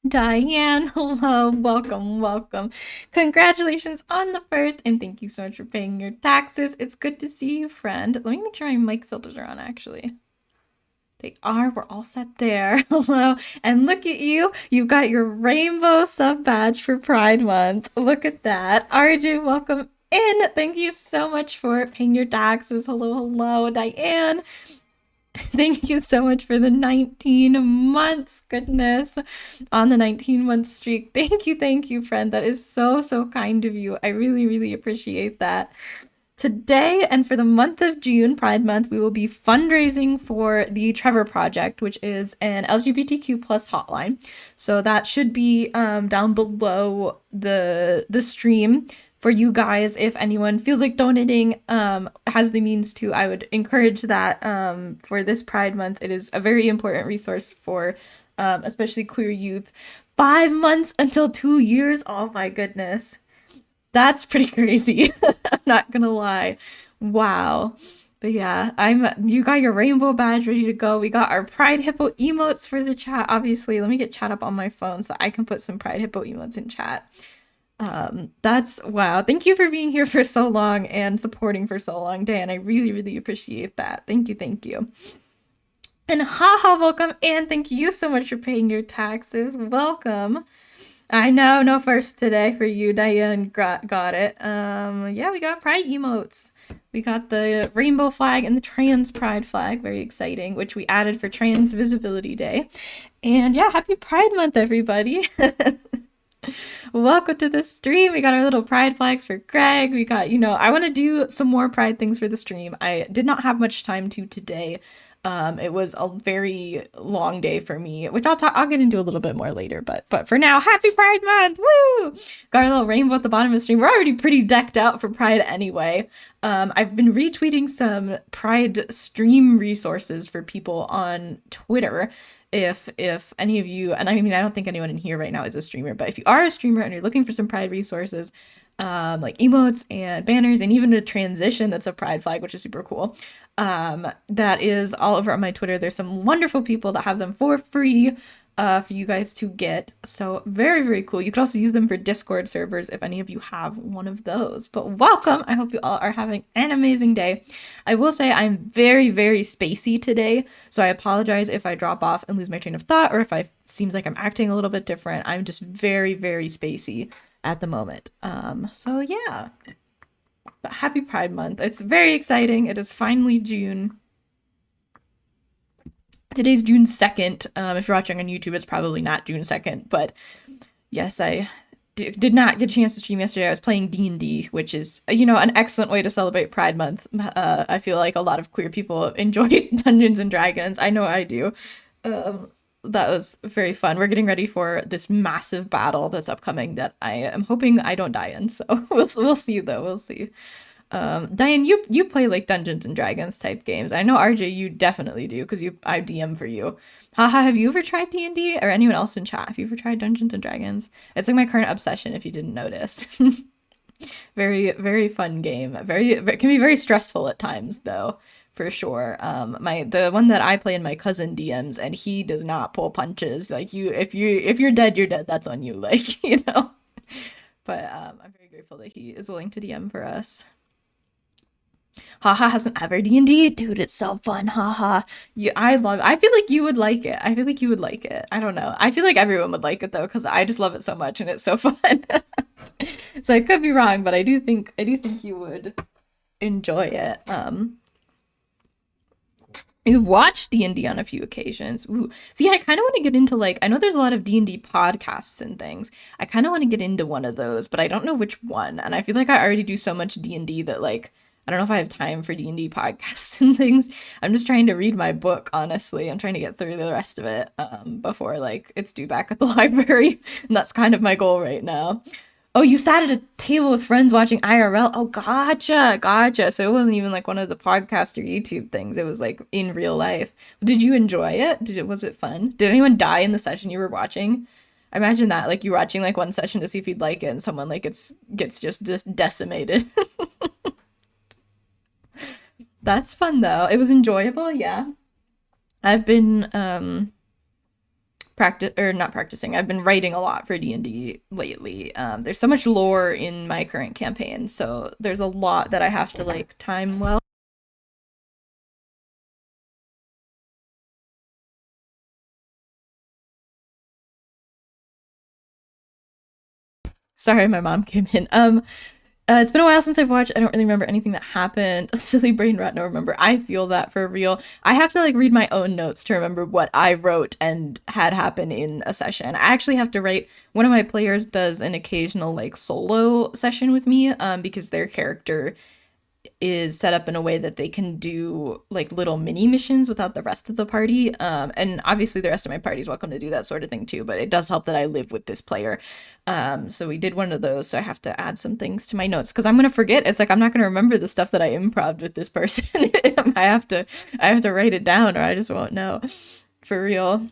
Diane, hello, welcome, welcome. Congratulations on the first, and thank you so much for paying your taxes. It's good to see you, friend. Let me make sure my mic filters are on, actually. They are, we're all set there. Hello, and look at you. You've got your rainbow sub badge for Pride Month. Look at that. RJ, welcome in. Thank you so much for paying your taxes. Hello, hello, Diane. Thank you so much for the 19 months. Goodness. On the 19-month streak. Thank you, friend. That is so, so kind of you. I really, really appreciate that. Today and for the month of June, Pride Month, we will be fundraising for the Trevor Project, which is an LGBTQ plus hotline. So that should be down below the stream for you guys. If anyone feels like donating, has the means to, I would encourage that for this Pride Month. It is a very important resource for especially queer youth. 5 months until 2 years. Oh my goodness. That's pretty crazy. I'm not gonna lie. Wow. But yeah, you got your rainbow badge ready to go. We got our Pride Hippo emotes for the chat. Obviously, let me get chat up on my phone so I can put some Pride Hippo emotes in chat. That's wow. Thank you for being here for so long and supporting for so long, Dan. I really, really appreciate that. Thank you, thank you. And haha, welcome, and thank you so much for paying your taxes. Welcome. I know, no first today for you. Diane got it. Yeah, we got pride emotes. We got the rainbow flag and the trans pride flag, very exciting, which we added for Trans Visibility Day. And yeah, happy Pride Month, everybody. Welcome to the stream. We got our little pride flags for Greg. We got, I want to do some more pride things for the stream. I did not have much time to today. It was a very long day for me, which I'll get into a little bit more later. But for now, happy Pride Month! Woo! Got a little rainbow at the bottom of the stream. We're already pretty decked out for Pride anyway. I've been retweeting some Pride stream resources for people on Twitter. If any of you, and I mean, I don't think anyone in here right now is a streamer, but if you are a streamer and you're looking for some Pride resources, like emotes and banners and even a transition that's a pride flag, which is super cool. That is all over on my Twitter. There's some wonderful people that have them for free for you guys to get. So very, very cool. You could also use them for Discord servers if any of you have one of those. But welcome. I hope you all are having an amazing day. I will say I'm very, very spacey today. So I apologize if I drop off and lose my train of thought or if I seems like I'm acting a little bit different. I'm just very, very spacey at the moment. So yeah. But happy Pride Month. It's very exciting. It is finally June. Today's June 2nd. If you're watching on YouTube, it's probably not June 2nd, but yes, I did not get a chance to stream yesterday. I was playing D&D, which is, an excellent way to celebrate Pride Month. I feel like a lot of queer people enjoy Dungeons and Dragons. I know I do. That was very fun. We're getting ready for this massive battle that's upcoming that I am hoping I don't die in. So we'll see though. We'll see. Diane, you play like Dungeons and Dragons type games. I know RJ, you definitely do because I DM for you. Haha, have you ever tried D&D or anyone else in chat? Have you ever tried Dungeons and Dragons? It's like my current obsession. If you didn't notice, very very fun game. Very can be very stressful at times though. For sure. The one that I play in my cousin DMs and he does not pull punches. Like if you're dead, you're dead. That's on you. Like, But I'm very grateful that he is willing to DM for us. Haha hasn't ever D&D. Dude, it's so fun. Haha. Yeah, I feel like you would like it. I feel like you would like it. I don't know. I feel like everyone would like it though, because I just love it so much and it's so fun. So I could be wrong, but I do think you would enjoy it. I've watched D&D on a few occasions. Ooh. See, I kind of want to get into like I know there's a lot of D&D podcasts and things. I kind of want to get into one of those, but I don't know which one. And I feel like I already do so much D&D that like I don't know if I have time for D&D podcasts and things. I'm just trying to read my book, honestly. I'm trying to get through the rest of it before like it's due back at the library. And that's kind of my goal right now. Oh, you sat at a table with friends watching IRL. Oh, gotcha. So it wasn't even like one of the podcast or YouTube things. It was like in real life. Did you enjoy it? Was it fun? Did anyone die in the session you were watching? I imagine that like you're watching like one session to see if you'd like it, and someone like gets just decimated. That's fun though. It was enjoyable. Yeah, I've been practice or not practicing. I've been writing a lot for D&D lately. There's so much lore in my current campaign, so there's a lot that I have to like time well. Sorry, my mom came in. It's been a while since I've watched. I don't really remember anything that happened. Silly brain rot, no remember. I feel that for real. I have to like read my own notes to remember what I wrote and had happen in a session. I actually have to write. One of my players does an occasional like solo session with me, because their character is set up in a way that they can do like little mini missions without the rest of the party. And obviously the rest of my party is welcome to do that sort of thing too, but it does help that I live with this player. So we did one of those, so I have to add some things to my notes because I'm gonna forget. It's like I'm not gonna remember the stuff that I improved with this person. I have to write it down or I just won't know. For real.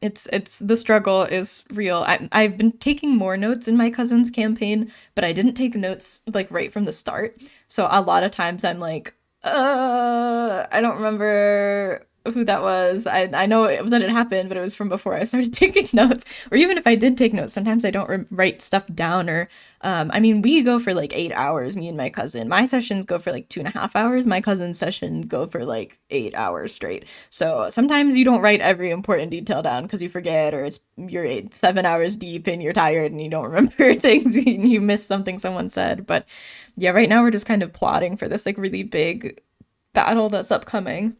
It's the struggle is real. I've been taking more notes in my cousin's campaign, but I didn't take notes like right from the start. So a lot of times I'm like, I don't remember who that was. I know that it happened, but it was from before I started taking notes. Or even if I did take notes, sometimes I don't write stuff down. Or, I mean, we go for like 8 hours, me and my cousin. My sessions go for like 2.5 hours. My cousin's session go for like 8 hours straight. So sometimes you don't write every important detail down because you forget, or you're 7 hours deep and you're tired and you don't remember things. You miss something someone said. But yeah, right now we're just kind of plotting for this like really big battle that's upcoming.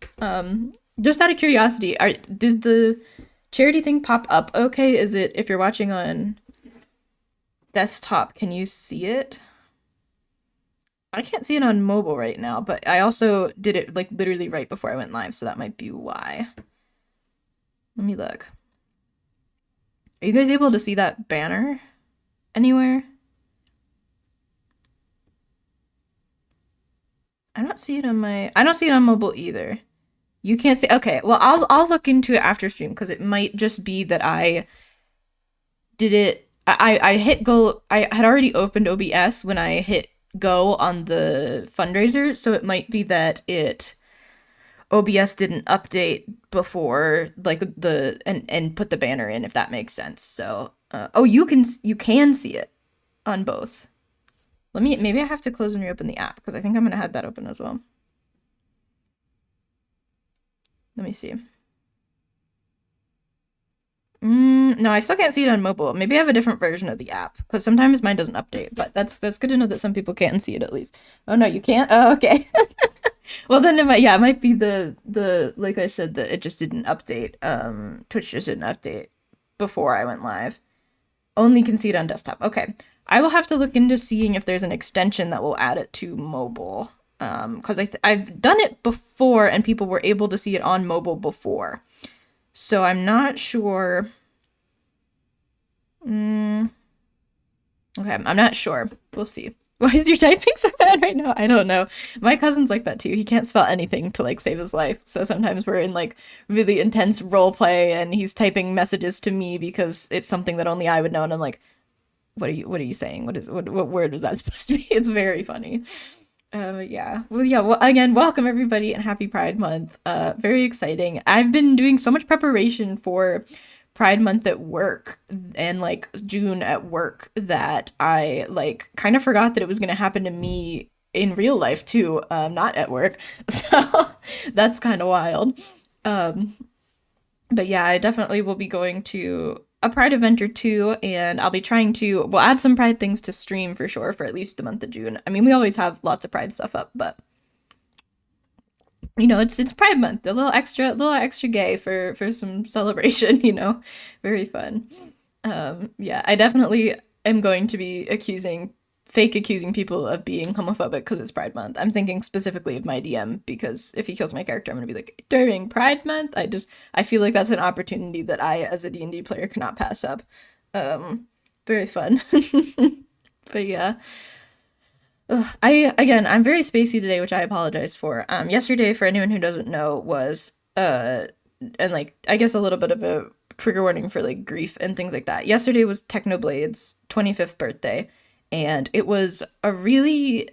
Just out of curiosity, did the charity thing pop up okay? Is it, if you're watching on desktop, can you see it? I can't see it on mobile right now, but I also did it like literally right before I went live, so that might be why. Let me look. Are you guys able to see that banner anywhere? I don't see it I don't see it on mobile either. You can't see. Okay, well, I'll look into it after stream because it might just be that I did it. I hit go. I had already opened OBS when I hit go on the fundraiser, so it might be that OBS didn't update before like and put the banner in, if that makes sense. So oh, you can see it on both. Maybe I have to close and reopen the app because I think I'm gonna have that open as well. Let me see. No, I still can't see it on mobile. Maybe I have a different version of the app because sometimes mine doesn't update. But that's good to know that some people can see it at least. Oh no, you can't. Oh, okay. Well then it might be the like I said that it just didn't update. Twitch just didn't update before I went live. Only can see it on desktop. Okay, I will have to look into seeing if there's an extension that will add it to mobile. Because I've done it before and people were able to see it on mobile before. So I'm not sure. Okay, I'm not sure. We'll see. Why is your typing so bad right now? I don't know. My cousin's like that too. He can't spell anything to like save his life. So sometimes we're in like really intense role play and he's typing messages to me because it's something that only I would know and I'm like, what are you saying? What word is that supposed to be? It's very funny. Yeah. Well, yeah. Well, again, welcome everybody and happy Pride Month. Very exciting. I've been doing so much preparation for Pride Month at work and like June at work that I like kind of forgot that it was going to happen to me in real life too, not at work. So that's kind of wild. Um, but yeah, I definitely will be going to a Pride event or two, and I'll be trying to, we'll add some Pride things to stream for sure for at least the month of June. I mean, we always have lots of Pride stuff up, but it's Pride Month, a little extra gay for some celebration, very fun. Yeah, I definitely am going to be fake accusing people of being homophobic because it's Pride Month. I'm thinking specifically of my DM because if he kills my character, I'm gonna be like, during Pride Month, I feel like that's an opportunity that I, as a D&D player, cannot pass up. Very fun. But yeah. Ugh, I'm very spacey today, which I apologize for. Yesterday, for anyone who doesn't know, was and like I guess a little bit of a trigger warning for like grief and things like that. Yesterday was Technoblade's 25th birthday, and it was a really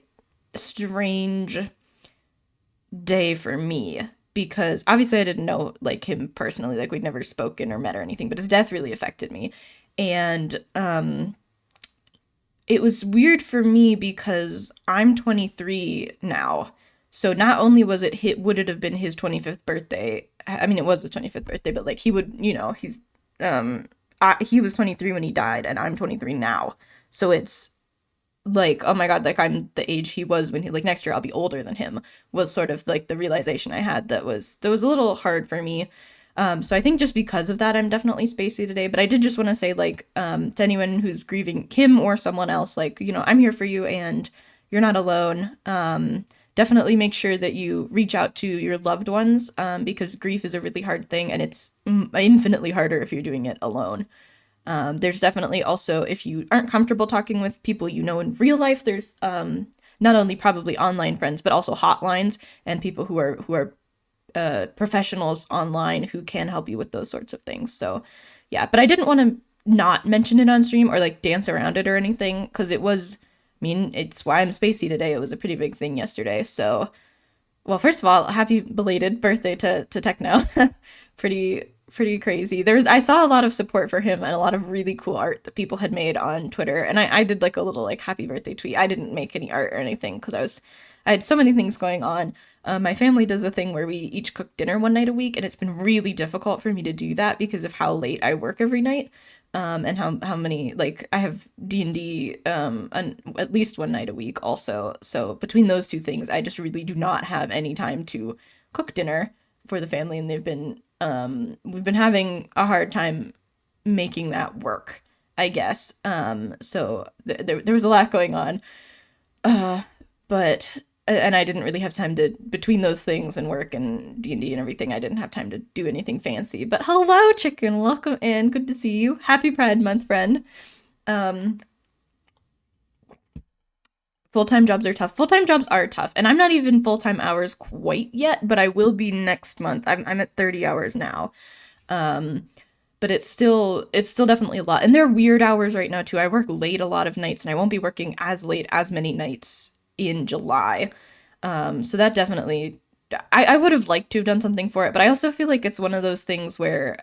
strange day for me. because obviously I didn't know like him personally, like we'd never spoken or met or anything, but his death really affected me. And it was weird for me because I'm 23 now. So not only was it hit would it have been his 25th birthday. I mean it was his 25th birthday, but like he would, um he was 23 when he died and I'm 23 now. So it's like, oh my God, like I'm the age he was when he, like next year I'll be older than him, was sort of like the realization I had that was a little hard for me. So I think just because of that, I'm definitely spacey today. But I did just want to say, like, to anyone who's grieving him or someone else, like, I'm here for you and you're not alone. Definitely make sure that you reach out to your loved ones, because grief is a really hard thing and it's infinitely harder if you're doing it alone. There's definitely also, if you aren't comfortable talking with people in real life, there's not only probably online friends, but also hotlines and people who are professionals online who can help you with those sorts of things. So, yeah, but I didn't want to not mention it on stream or like dance around it or anything because it was, I mean, it's why I'm spacey today. It was a pretty big thing yesterday. So, well, first of all, happy belated birthday to Techno. Pretty crazy. I saw a lot of support for him and a lot of really cool art that people had made on Twitter. And I did like a little like happy birthday tweet. I didn't make any art or anything because I had so many things going on. My family does a thing where we each cook dinner one night a week, and it's been really difficult for me to do that because of how late I work every night, and how many like I have D&D at least one night a week also. So between those two things, I just really do not have any time to cook dinner for the family, and we've been having a hard time making that work, I guess. So there was a lot going on, but and I didn't really have time to between those things and work and D&D and everything. I didn't have time to do anything fancy. But hello, chicken, welcome in. Good to see you. Happy Pride Month, friend. Um, Full-time jobs are tough. Full-time jobs are tough, and I'm not even full-time hours quite yet, but I will be next month. I'm at 30 hours now. Um, but it's still definitely a lot. And they're weird hours right now too. I work late a lot of nights and I won't be working as late as many nights in July. So that definitely I would have liked to have done something for it, but I also feel like it's one of those things where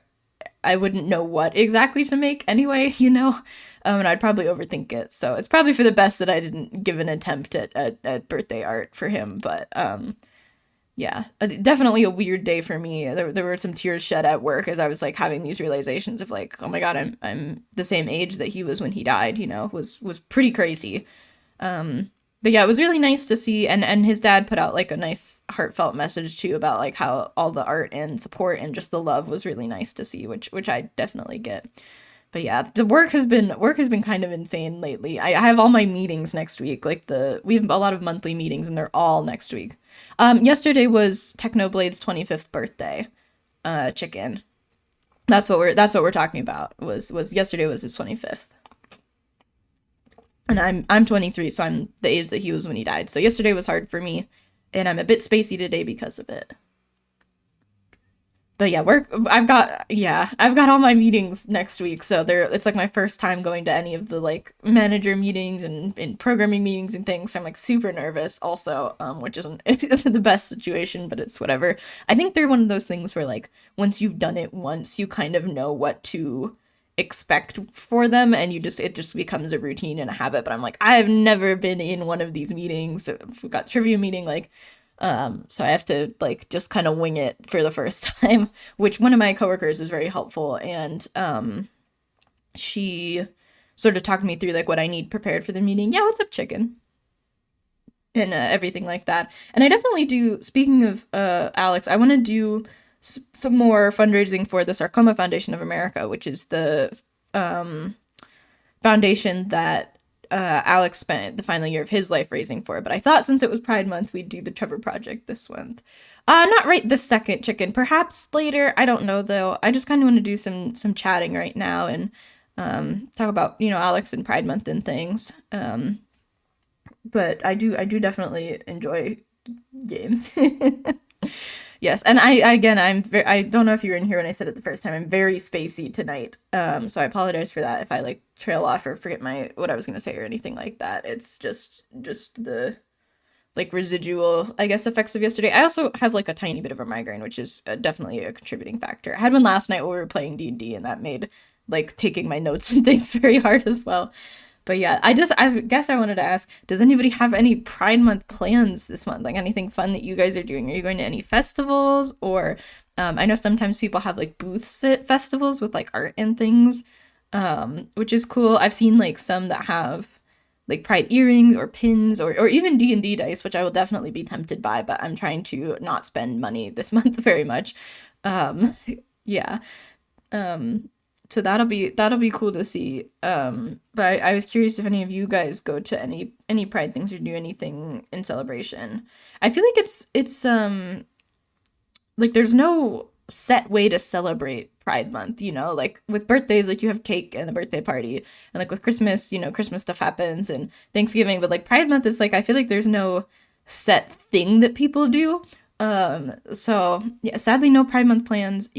I wouldn't know what exactly to make anyway, and I'd probably overthink it. So it's probably for the best that I didn't give an attempt at birthday art for him. But yeah, definitely a weird day for me. There were some tears shed at work as I was like having these realizations of like, oh my God, I'm the same age that he was when he died. Was pretty crazy. But yeah, it was really nice to see, and his dad put out like a nice heartfelt message too about like how all the art and support and just the love was really nice to see, which I definitely get. But yeah, the work has been kind of insane lately. I have all my meetings next week. Like we have a lot of monthly meetings and they're all next week. Yesterday was Technoblade's 25th birthday. Chicken. That's what we're talking about. Was yesterday was his 25th. And I'm 23, so I'm the age that he was when he died. So yesterday was hard for me, and I'm a bit spacey today because of it. But yeah, work. I've got all my meetings next week, so it's like my first time going to any of the like manager meetings and programming meetings and things. So I'm like super nervous, also, which isn't the best situation, but it's whatever. I think they're one of those things where like once you've done it once, you kind of know what to expect for them, and it just becomes a routine and a habit. But I'm like, I have never been in one of these meetings. So if we got the trivia meeting, like so I have to like just kind of wing it for the first time, which one of my coworkers was very helpful, and she sort of talked me through like what I need prepared for the meeting. Yeah, what's up, chicken? And everything like that. And I definitely do. Speaking of Alex, I want to do some more fundraising for the Sarcoma Foundation of America, which is the foundation that Alex spent the final year of his life raising for. But I thought since it was Pride Month, we'd do the Trevor Project this month. Not right this second, chicken. Perhaps later. I don't know though. I just kind of want to do some chatting right now and talk about Alex and Pride Month and things. But I do definitely enjoy games. Yes, and I don't know if you were in here when I said it the first time. I'm very spacey tonight. So I apologize for that if I like trail off or forget what I was gonna say or anything like that. It's just the like residual, I guess, effects of yesterday. I also have like a tiny bit of a migraine, which is definitely a contributing factor. I had one last night while we were playing D&D, and that made like taking my notes and things very hard as well. But yeah, I guess I wanted to ask, does anybody have any Pride Month plans this month? Like anything fun that you guys are doing? Are you going to any festivals? Or I know sometimes people have like booths at festivals with like art and things, which is cool. I've seen like some that have like pride earrings or pins or even D&D dice, which I will definitely be tempted by, but I'm trying to not spend money this month very much. Um, yeah. Um, so that'll be cool to see. But I was curious if any of you guys go to any pride things or do anything in celebration. I feel like it's like there's no set way to celebrate Pride Month, like with birthdays, like you have cake and a birthday party, and like with Christmas, Christmas stuff happens and Thanksgiving, but like Pride Month is like I feel like there's no set thing that people do. So yeah, sadly no Pride Month plans.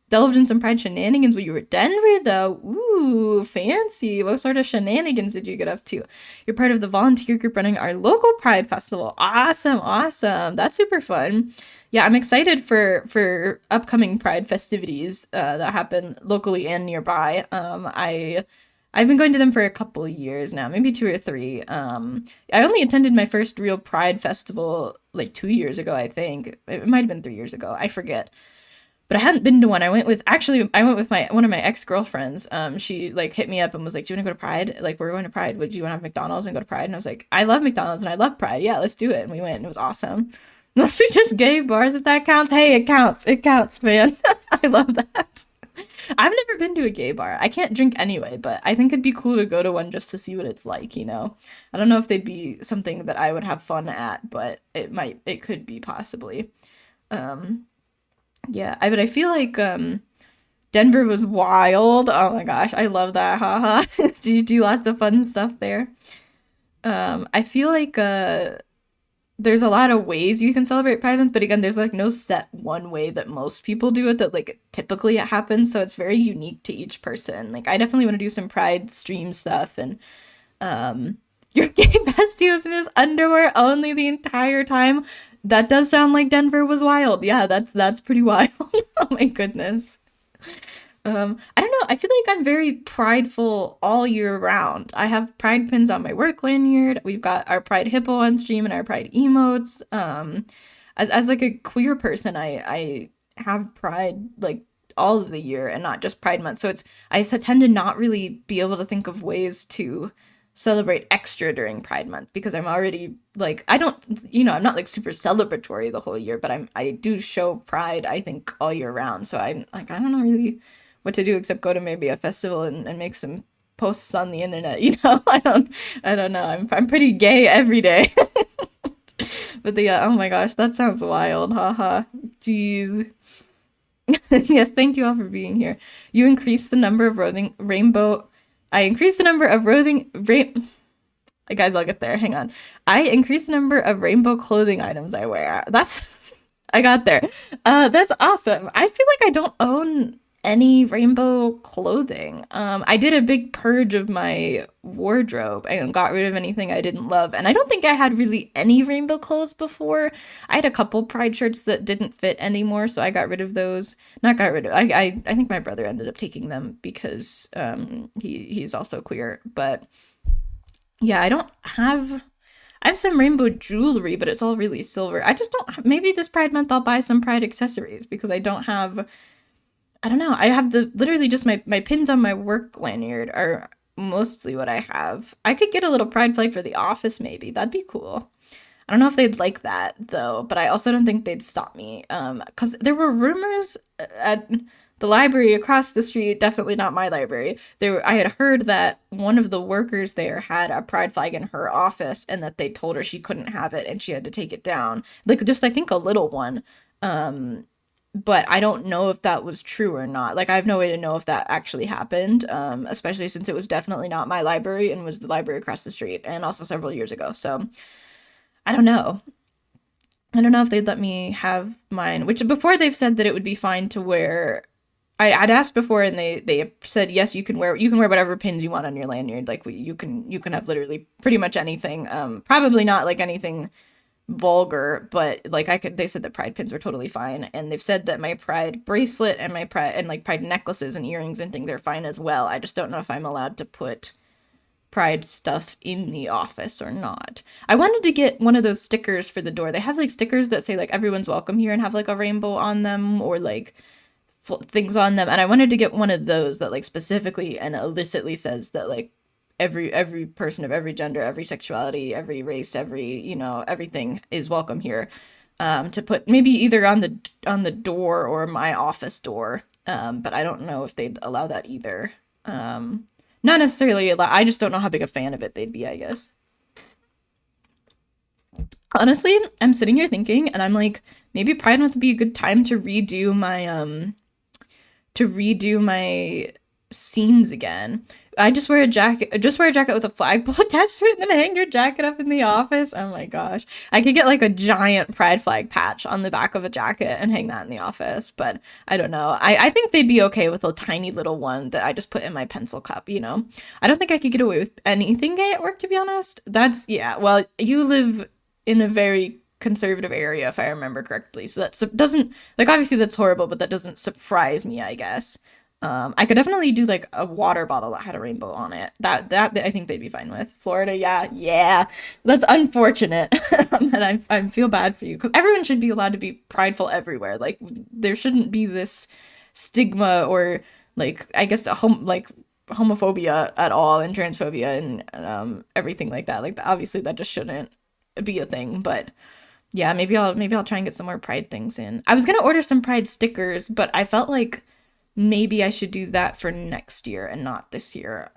Delved in some Pride shenanigans when you were at Denver, though. Ooh, fancy. What sort of shenanigans did you get up to? You're part of the volunteer group running our local Pride Festival. Awesome, awesome. That's super fun. Yeah, I'm excited for upcoming Pride festivities that happen locally and nearby. I've been going to them for a couple of years now, maybe 2 or 3. I only attended my first real Pride festival like 2 years ago, I think. It might have been 3 years ago. I forget, but I hadn't been to one. I went with my one of my ex-girlfriends. She like hit me up and was like, "Do you want to go to Pride? Like we're going to Pride. Would you want to have McDonald's and go to Pride?" And I was like, "I love McDonald's and I love Pride. Yeah, let's do it." And we went and it was awesome. Unless we just gay bars, if that counts. Hey, it counts. It counts, man. I love that. I've never been to a gay bar. I can't drink anyway, but I think it'd be cool to go to one just to see what it's like. I don't know if they'd be something that I would have fun at, but it could be possibly. Um, yeah, but I feel like Denver was wild. Oh my gosh, I love that. Haha. Do you do lots of fun stuff there? I feel like there's a lot of ways you can celebrate Pride Month, but again, there's like no set one way that most people do it that like typically it happens, so it's very unique to each person. Like I definitely want to do some Pride stream stuff and um your gay bestie was in his underwear only the entire time. That does sound like Denver was wild. Yeah, that's pretty wild. Oh my goodness. I don't know. I feel like I'm very prideful all year round. I have pride pins on my work lanyard. We've got our pride hippo on stream and our pride emotes. As like a queer person, I have pride like all of the year and not just Pride Month. So tend to not really be able to think of ways to celebrate extra during Pride Month because I'm already like I don't I'm not like super celebratory the whole year, but I do show pride I think all year round. So I'm like I don't know really what to do except go to maybe a festival and make some posts on the internet. I don't know. I'm pretty gay every day. But oh my gosh, that sounds wild. Haha. Jeez. Yes, thank you all for being here. You increased the number of rainbow I increased the number of guys, I'll get there. Hang on. I increased the number of rainbow clothing items I wear. That's I got there. That's awesome. I feel like I don't own any rainbow clothing. I did a big purge of my wardrobe and got rid of anything I didn't love. And I don't think I had really any rainbow clothes before. I had a couple pride shirts that didn't fit anymore, so I got rid of those. Not got rid of. I think my brother ended up taking them because he's also queer. But yeah, I have some rainbow jewelry, but it's all really silver. I just don't. Maybe this Pride Month I'll buy some Pride accessories because I don't have. I don't know. I have literally just my pins on my work lanyard are mostly what I have. I could get a little pride flag for the office maybe. That'd be cool. I don't know if they'd like that though, but I also don't think they'd stop me. Cuz there were rumors at the library across the street, definitely not my library. I had heard that one of the workers there had a pride flag in her office and that they told her she couldn't have it and she had to take it down. Like just I think a little one. But I don't know if that was true or not. Like, I have no way to know if that actually happened, especially since it was definitely not my library and was the library across the street, and also several years ago. So, I don't know. I don't know if they'd let me have mine, which before they've said that it would be fine to wear I'd asked before, and they said yes, you can wear whatever pins you want on your lanyard. Like you can have literally pretty much anything. Probably not like anything vulgar, but like I could. They said that pride pins were totally fine, and they've said that my pride bracelet and my pride and like pride necklaces and earrings and things, they're fine as well. I just don't know if I'm allowed to put pride stuff in the office or not. I wanted to get one of those stickers for the door. They have like stickers that say like everyone's welcome here and have like a rainbow on them, or like things on them, and I wanted to get one of those that like specifically and illicitly says that like every person of every gender, every sexuality, every race, every, everything is welcome here. To put maybe either on the door or my office door. But I don't know if they'd allow that either. Not necessarily allow. I just don't know how big a fan of it they'd be, I guess. Honestly, I'm sitting here thinking, and I'm like, maybe Pride Month would be a good time to redo my scenes again. I just wear a jacket with a flagpole attached to it, and then hang your jacket up in the office. Oh my gosh. I could get like a giant pride flag patch on the back of a jacket and hang that in the office, but I don't know. I think they'd be okay with a tiny little one that I just put in my pencil cup. I don't think I could get away with anything gay at work, to be honest. Yeah, well, you live in a very conservative area, if I remember correctly. So that doesn't, like, obviously that's horrible, but that doesn't surprise me, I guess. I could definitely do like a water bottle that had a rainbow on it. That I think they'd be fine with. Florida, yeah, yeah. That's unfortunate, and I feel bad for you because everyone should be allowed to be prideful everywhere. Like there shouldn't be this stigma or like I guess like homophobia at all and transphobia and everything like that. Like obviously that just shouldn't be a thing, but yeah, maybe I'll try and get some more pride things in. I was gonna order some pride stickers, but I felt like maybe I should do that for next year and not this year.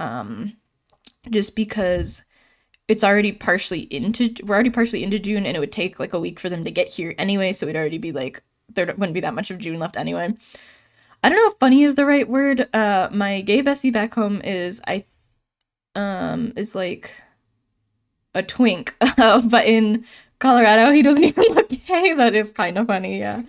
Just because we're already partially into June, and it would take like a week for them to get here anyway, so it'd already be like there wouldn't be that much of June left anyway. I don't know if funny is the right word. My gay bestie back home is like a twink, but in Colorado he doesn't even look gay. That is kind of funny, yeah.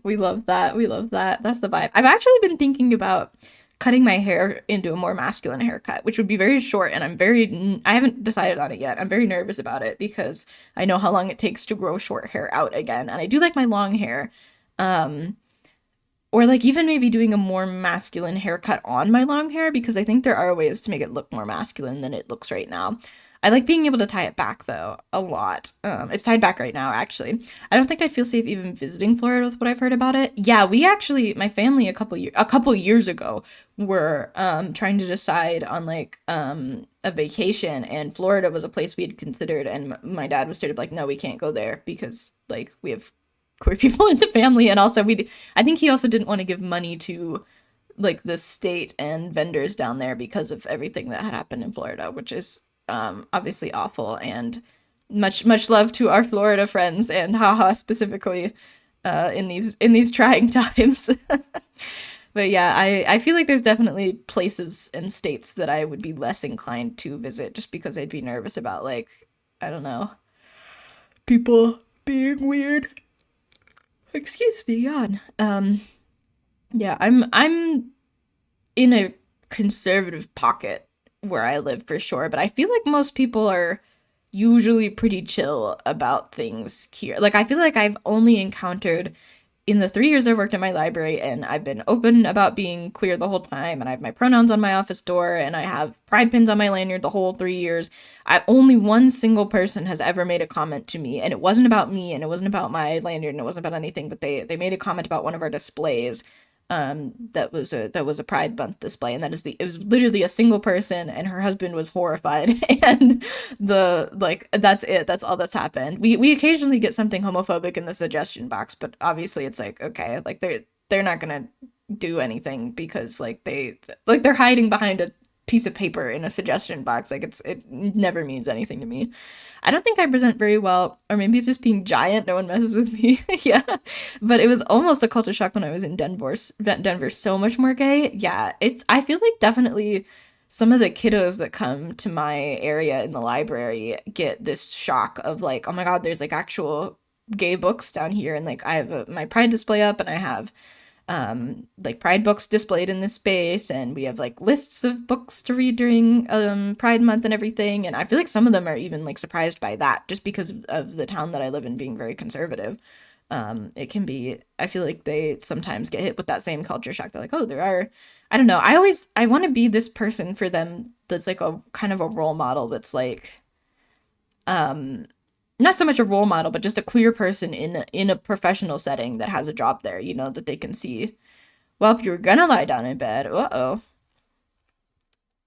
We love that. We love that. That's the vibe. I've actually been thinking about cutting my hair into a more masculine haircut, which would be very short. And I haven't decided on it yet. I'm very nervous about it because I know how long it takes to grow short hair out again. And I do like my long hair. Or like even maybe doing a more masculine haircut on my long hair because I think there are ways to make it look more masculine than it looks right now. I like being able to tie it back though a lot. It's tied back right now actually. I don't think I'd feel safe even visiting Florida with what I've heard about it. Yeah, my family a couple years ago were trying to decide on like a vacation, and Florida was a place we had considered, and my dad was sort of like, no, we can't go there because like we have queer people in the family, and also I think he also didn't want to give money to like the state and vendors down there because of everything that had happened in Florida, which is obviously awful, and much love to our Florida friends and haha specifically in these trying times. But yeah, I feel like there's definitely places and states that I would be less inclined to visit just because I'd be nervous about like I don't know, people being weird. Excuse me, yawn. Yeah, I'm in a conservative pocket where I live for sure, but I feel like most people are usually pretty chill about things here. Like I feel like I've only encountered in the 3 years I've worked at my library, and I've been open about being queer the whole time, and I have my pronouns on my office door, and I have pride pins on my lanyard the whole 3 years. Only one single person has ever made a comment to me, and it wasn't about me, and it wasn't about my lanyard, and it wasn't about anything, but they made a comment about one of our displays. That was a Pride Month display, and it was literally a single person, and her husband was horrified, and that's it. That's all that's happened. We occasionally get something homophobic in the suggestion box, but obviously it's like okay, like they're not gonna do anything because they're hiding behind a piece of paper in a suggestion box. Like it never means anything to me. I don't think I present very well, or maybe it's just being giant. No one messes with me. Yeah, but it was almost a culture shock when I was in Denver. Denver's so much more gay. Yeah, I feel like definitely some of the kiddos that come to my area in the library get this shock of like, oh my god, there's like actual gay books down here, and like I have my pride display up, and I have like Pride books displayed in this space, and we have like lists of books to read during Pride Month and everything. And I feel like some of them are even like surprised by that, just because of the town that I live in being very conservative. It can be, I feel like they sometimes get hit with that same culture shock. They're like, oh, there are, I don't know. I want to be this person for them that's like a kind of a role model that's like, not so much a role model, but just a queer person in a professional setting that has a job there, you know, that they can see. Well, you're gonna lie down in bed. Uh-oh.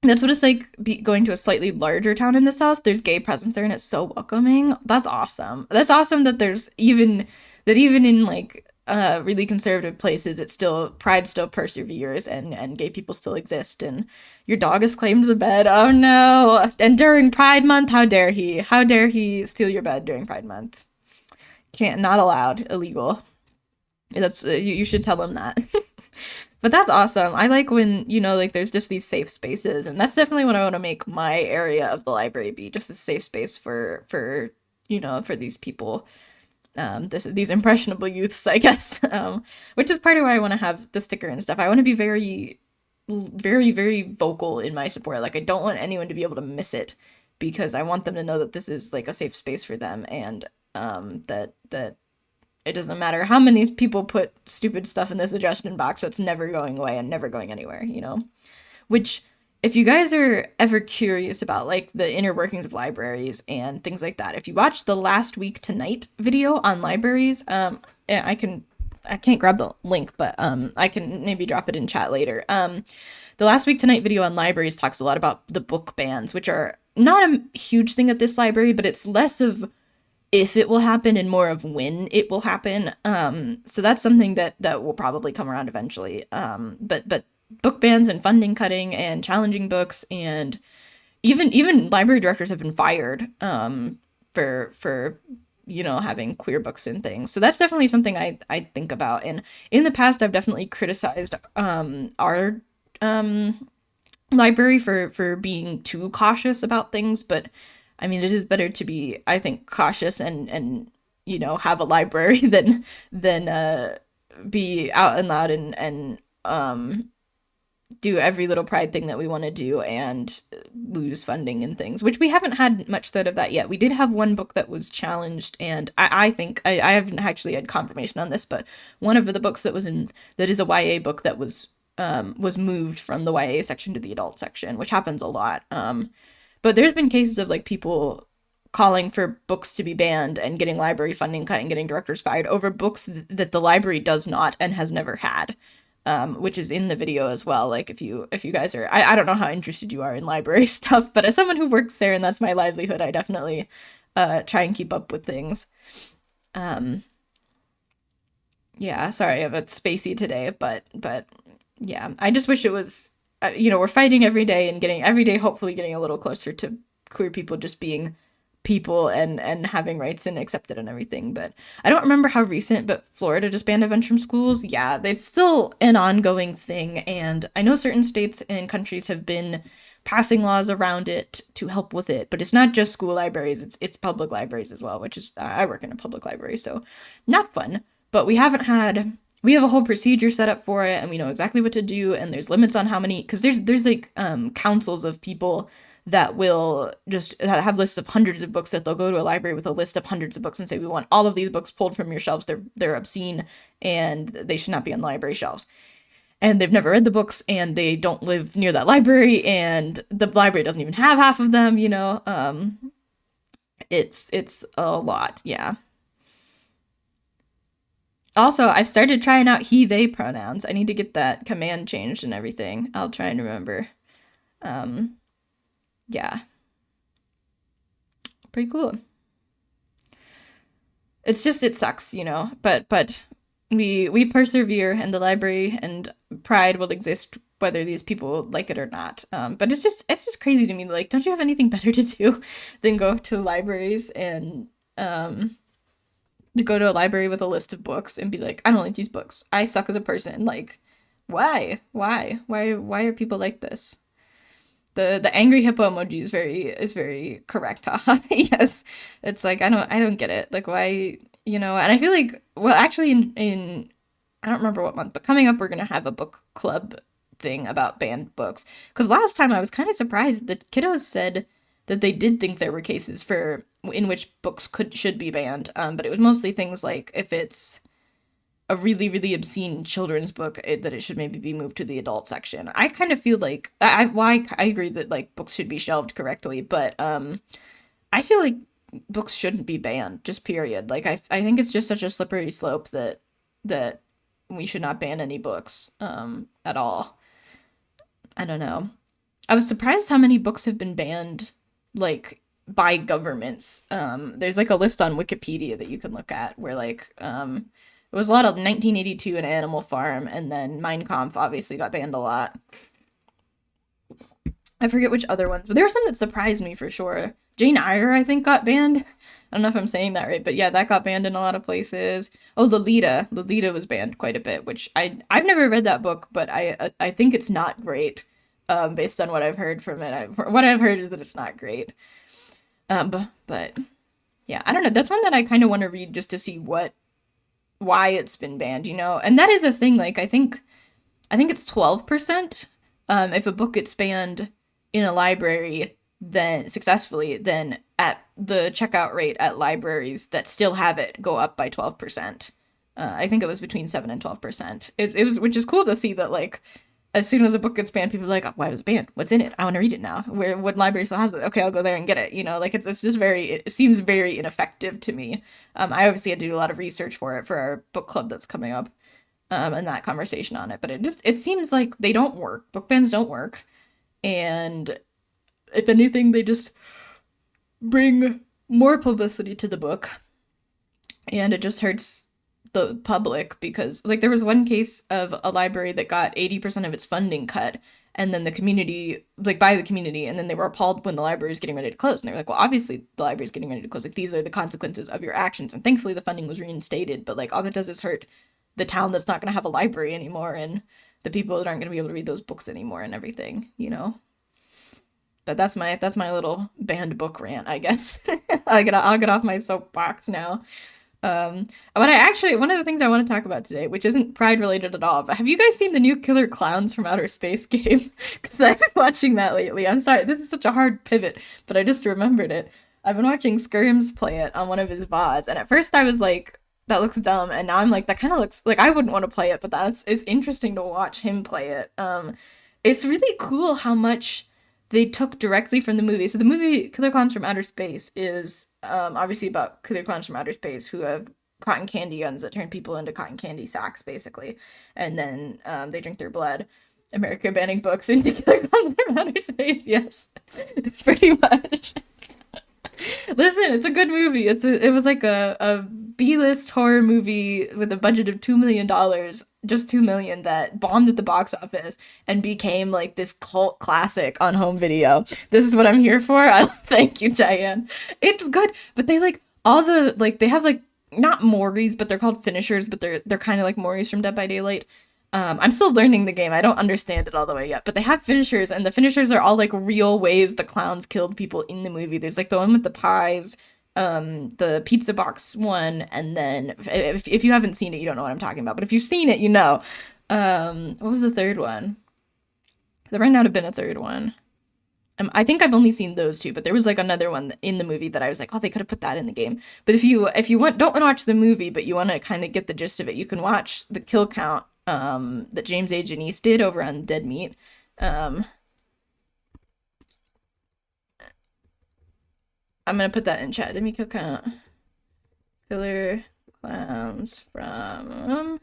That's what it's like going to a slightly larger town in the South. There's gay presence there and it's so welcoming. That's awesome. That's awesome that there's even in like really conservative places, it's still pride still perseveres, and gay people still exist, and your dog has claimed the bed. Oh no. And during Pride Month, how dare he? How dare he steal your bed during Pride Month? Can't, not allowed, illegal. That's you should tell him that. But that's awesome. I like when, you know, like there's just these safe spaces, and that's definitely what I want to make my area of the library be, just a safe space for you know, for these people, these impressionable youths, I guess. Which is part of why I want to have the sticker and stuff. I want to be very vocal in my support. Like I don't want anyone to be able to miss it, because I want them to know that this is like a safe space for them, and that it doesn't matter how many people put stupid stuff in the suggestion box, that's never going away and never going anywhere, you know? Which, if you guys are ever curious about like the inner workings of libraries and things like that, if you watch the Last Week Tonight video on libraries, yeah, I can't grab the link, but I can maybe drop it in chat later. The Last Week Tonight video on libraries talks a lot about the book bans, which are not a huge thing at this library, but it's less of if it will happen and more of when it will happen. So that's something that will probably come around eventually. But book bans and funding cutting and challenging books, and even library directors have been fired for you know, having queer books and things. So that's definitely something I think about. And in the past, I've definitely criticized our library for being too cautious about things, but I mean, it is better to be, I think, cautious and you know, have a library than be out and loud and do every little pride thing that we want to do and lose funding and things, which we haven't had much threat of that yet. We did have one book that was challenged, and I think I haven't actually had confirmation on this, but one of the books that is a YA book that was moved from the YA section to the adult section, which happens a lot. But there's been cases of like people calling for books to be banned and getting library funding cut and getting directors fired over books that the library does not and has never had, which is in the video as well. Like if you guys are, I don't know how interested you are in library stuff, but as someone who works there and that's my livelihood, I definitely try and keep up with things. Yeah, sorry, I'm a bit spacey today, but yeah, I just wish it was, you know, we're fighting every day and getting every day, hopefully getting a little closer to queer people just being people and having rights and accepted and everything. But I don't remember how recent, but Florida just banned events from schools. Yeah, it's still an ongoing thing, and I know certain states and countries have been passing laws around it to help with it, but it's not just school libraries, it's public libraries as well, which is, I work in a public library, so not fun. But we have a whole procedure set up for it, and we know exactly what to do, and there's limits on how many, because there's like councils of people that will just have lists of hundreds of books, that they'll go to a library with a list of hundreds of books and say, we want all of these books pulled from your shelves, they're obscene and they should not be on library shelves. And they've never read the books, and they don't live near that library, and the library doesn't even have half of them, you know. It's a lot, yeah. Also, I've started trying out he, they pronouns. I need to get that command changed and everything. I'll try and remember. Yeah. Pretty cool. It's just, it sucks, you know, but we persevere, and the library and pride will exist whether these people like it or not. But it's just crazy to me. Like, don't you have anything better to do than go to libraries and to go to a library with a list of books and be like, I don't like these books. I suck as a person. Like, why? Why are people like this? The angry hippo emoji is very correct. Yes. It's like I don't get it. Like why, you know, and I feel like, well, actually in I don't remember what month, but coming up we're gonna have a book club thing about banned books. Because last time I was kind of surprised that kiddos said that they did think there were cases for in which books should be banned, but it was mostly things like if it's a really really obscene children's book, that it should maybe be moved to the adult section. I kind of feel like I agree that like books should be shelved correctly, but I feel like books shouldn't be banned, just period. Like I think it's just such a slippery slope that we should not ban any books at all. I don't know. I was surprised how many books have been banned, like by governments. There's like a list on Wikipedia that you can look at where like it was a lot of 1982 and Animal Farm, and then Mein Kampf obviously got banned a lot. I forget which other ones, but there were some that surprised me for sure. Jane Eyre, I think, got banned. I don't know if I'm saying that right, but yeah, that got banned in a lot of places. Oh, Lolita. Lolita was banned quite a bit, which I've never read that book, but I think it's not great. Based on what I've heard from it, what I've heard is that it's not great. But yeah, I don't know. That's one that I kind of want to read just to see why it's been banned, you know. And that is a thing. Like I think it's 12%. If a book gets banned in a library, then successfully, then at the checkout rate at libraries that still have it go up by 12%. I think it was between 7 and 12%. It was, which is cool to see that like as soon as a book gets banned, people are like, oh, why was it banned? What's in it? I want to read it now. What library still has it? Okay, I'll go there and get it. You know, like it's just it seems very ineffective to me. I obviously had to do a lot of research for it for our book club that's coming up, and that conversation on it. But it seems like they don't work. Book bans don't work, and if anything, they just bring more publicity to the book, and it just hurts the public because like there was one case of a library that got 80% of its funding cut, and then the community, like by the community, and then they were appalled when the library was getting ready to close, and they were like, well, obviously the library is getting ready to close, like these are the consequences of your actions, and thankfully the funding was reinstated, but like all it does is hurt the town that's not going to have a library anymore, and the people that aren't going to be able to read those books anymore and everything, you know. But that's my little banned book rant, I guess. I'll get off my soapbox now. But one of the things I want to talk about today, which isn't Pride related at all, but have you guys seen the new Killer Clowns from Outer Space game? Because I've been watching that lately. I'm sorry, this is such a hard pivot, but I just remembered it. I've been watching Skirms play it on one of his VODs, and at first I was like, that looks dumb, and now I'm like, that kind of looks like I wouldn't want to play it, but it's interesting to watch him play it. It's really cool how much they took directly from the movie. So the movie Killer Clowns from Outer Space is obviously about killer clowns from outer space who have cotton candy guns that turn people into cotton candy sacks, basically. And then they drink their blood. America banning books into Killer Clowns from Outer Space, yes. Pretty much. Listen, it's a good movie. It was like a B-list horror movie with a budget of $2 million, just 2 million, that bombed at the box office and became like this cult classic on home video. This is what I'm here for. Thank you, Diane. It's good, but they like all the like they have like not Morries, but they're called finishers, but they're kind of like Morries from Dead by Daylight. I'm still learning the game. I don't understand it all the way yet, but they have finishers, and the finishers are all like real ways the clowns killed people in the movie. There's like the one with the pies, the pizza box one, and then if you haven't seen it, you don't know what I'm talking about. But if you've seen it, you know. What was the third one? There might not have been a third one. I think I've only seen those two, but there was like another one in the movie that I was like, oh, they could have put that in the game. But if you don't want to watch the movie, but you want to kind of get the gist of it, you can watch the kill count that James A. Janice did over on Dead Meat. I'm gonna put that in chat. Let me kill count. Killer clowns from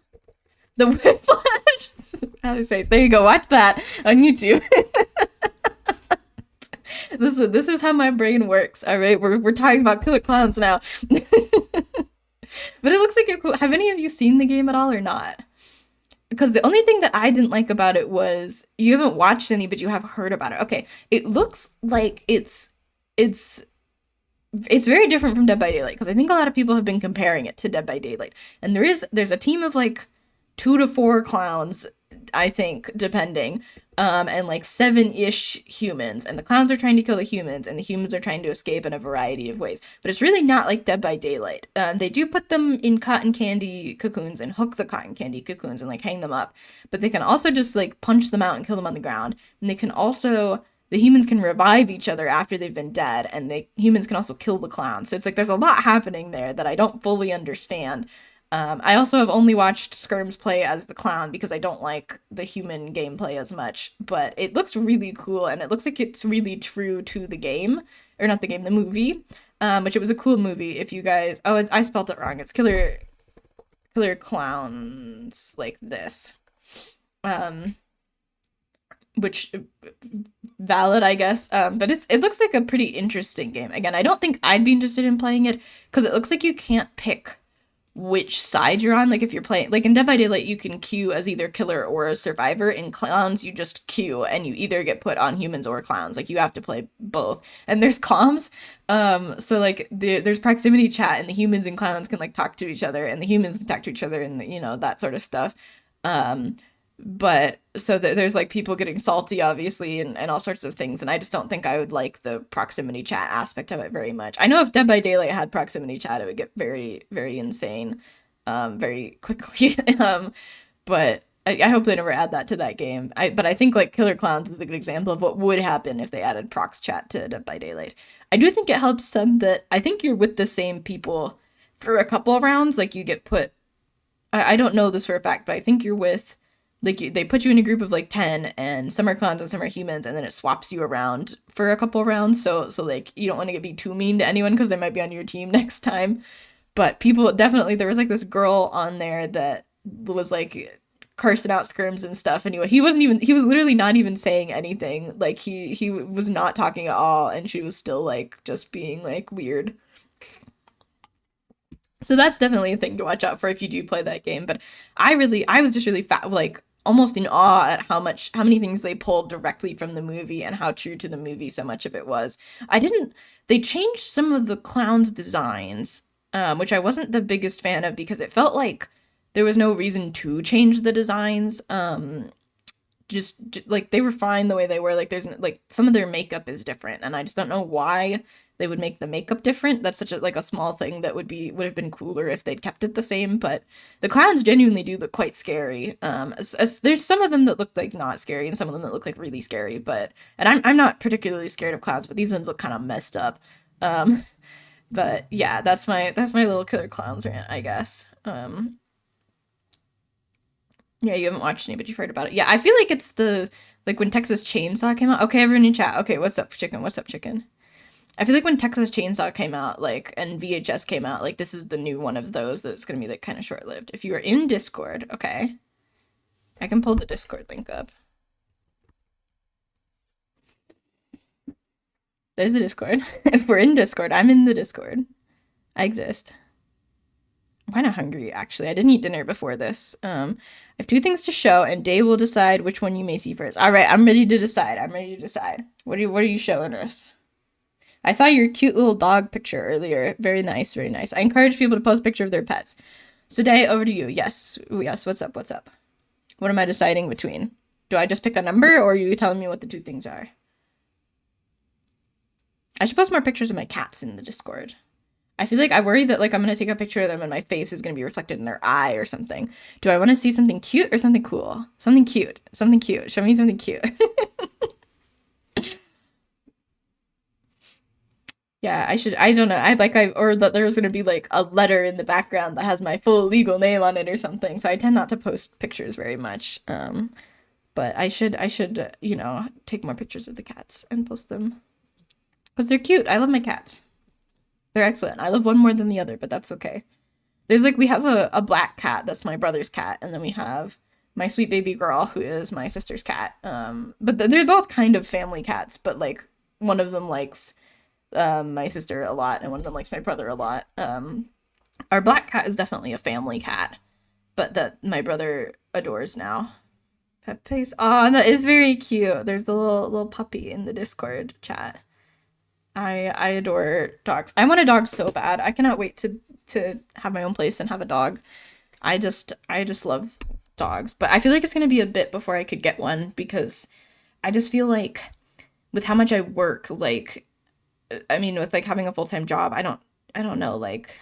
the Whiplash outer space. There you go. Watch that on YouTube. This is how my brain works. All right, we're talking about killer clowns now. But it looks like cool. Have any of you seen the game at all or not? Because the only thing that I didn't like about it was you haven't watched any, but you have heard about it. Okay, it looks like it's very different from Dead by Daylight, because I think a lot of people have been comparing it to Dead by Daylight, and there's a team of like 2 to 4 clowns, I think, depending, and like 7-ish humans, and the clowns are trying to kill the humans, and the humans are trying to escape in a variety of ways. But it's really not like Dead by Daylight. They do put them in cotton candy cocoons and hook the cotton candy cocoons and like hang them up, but they can also just like punch them out and kill them on the ground. And they can also, the humans can revive each other after they've been dead, and the humans can also kill the clowns. So it's like there's a lot happening there that I don't fully understand. I also have only watched Skirms play as the clown because I don't like the human gameplay as much, but it looks really cool and it looks like it's really true to the game, or not the game, the movie, which it was a cool movie. If you guys, oh, I spelled it wrong. It's Killer Clowns like this. Which valid, I guess. But it looks like a pretty interesting game. Again, I don't think I'd be interested in playing it because it looks like you can't pick which side you're on. Like if you're playing, like in Dead by Daylight, you can queue as either killer or a survivor. In clowns, you just queue and you either get put on humans or clowns. Like you have to play both. And there's comms. So like there's proximity chat, and the humans and clowns can like talk to each other, and the humans can talk to each other, and you know, that sort of stuff. But so there's like people getting salty, obviously, and all sorts of things, and I just don't think I would like the proximity chat aspect of it very much. I know if Dead by Daylight had proximity chat, it would get very, very insane, very quickly. But I hope they never add that to that game. But I think like Killer Clowns is a good example of what would happen if they added prox chat to Dead by Daylight. I do think it helps some that I think you're with the same people for a couple of rounds. Like you get put, I don't know this for a fact, but I think you're with, like they put you in a group of like 10, and some are clowns and some are humans, and then it swaps you around for a couple rounds. So like you don't want to be too mean to anyone because they might be on your team next time. But people definitely, there was like this girl on there that was like cursing out Skirms and stuff, and he was literally not even saying anything. Like he was not talking at all, and she was still like just being like weird. So that's definitely a thing to watch out for if you do play that game. But I was just really like almost in awe at how many things they pulled directly from the movie and how true to the movie so much of it was. They changed some of the clowns' designs, which I wasn't the biggest fan of because it felt like there was no reason to change the designs. Just like they were fine the way they were. Like there's like some of their makeup is different, and I just don't know why they would make the makeup different. That's such a small thing that would have been cooler if they'd kept it the same. But the clowns genuinely do look quite scary. There's some of them that look like not scary, and some of them that look like really scary. And I'm not particularly scared of clowns, but these ones look kind of messed up. But yeah, that's my little Killer Clowns rant, I guess. Yeah, you haven't watched any, but you've heard about it. Yeah, I feel like it's like when Texas Chainsaw came out. Okay, everyone in chat. Okay, what's up, chicken? What's up, chicken? I feel like when Texas Chainsaw came out, like, and VHS came out, like, this is the new one of those that's gonna be, like, kind of short-lived. If you are in Discord, okay, I can pull the Discord link up. There's the Discord. If we're in Discord, I'm in the Discord. I exist. I'm kind of hungry, actually. I didn't eat dinner before this. I have 2 things to show, and Day will decide which one you may see first. All right, I'm ready to decide. What are you showing us? I saw your cute little dog picture earlier. Very nice, very nice. I encourage people to post a picture of their pets. So Day, over to you. Yes, what's up? What am I deciding between? Do I just pick a number, or are you telling me what the 2 things are? I should post more pictures of my cats in the Discord. I feel like I worry that like I'm going to take a picture of them and my face is going to be reflected in their eye or something. Do I want to see something cute or something cool? Something cute. Show me something cute. Yeah, I don't know. Or that there's gonna be like a letter in the background that has my full legal name on it or something. So I tend not to post pictures very much. But I should, take more pictures of the cats and post them. Because they're cute. I love my cats. They're excellent. I love one more than the other, but that's okay. There's like, we have a black cat, that's my brother's cat, and then we have my sweet baby girl, who is my sister's cat. But they're both kind of family cats, but like one of them likes my sister a lot, and one of them likes my brother a lot. Our black cat is definitely a family cat, but that my brother adores now. Pet face. Oh, that is very cute. There's a little puppy in the Discord chat. I adore dogs. I want a dog so bad. I cannot wait to have my own place and have a dog. I just love dogs. But I feel like it's gonna be a bit before I could get one because I just feel like with how much I work, like, I mean, with like having a full-time job, I don't know, like,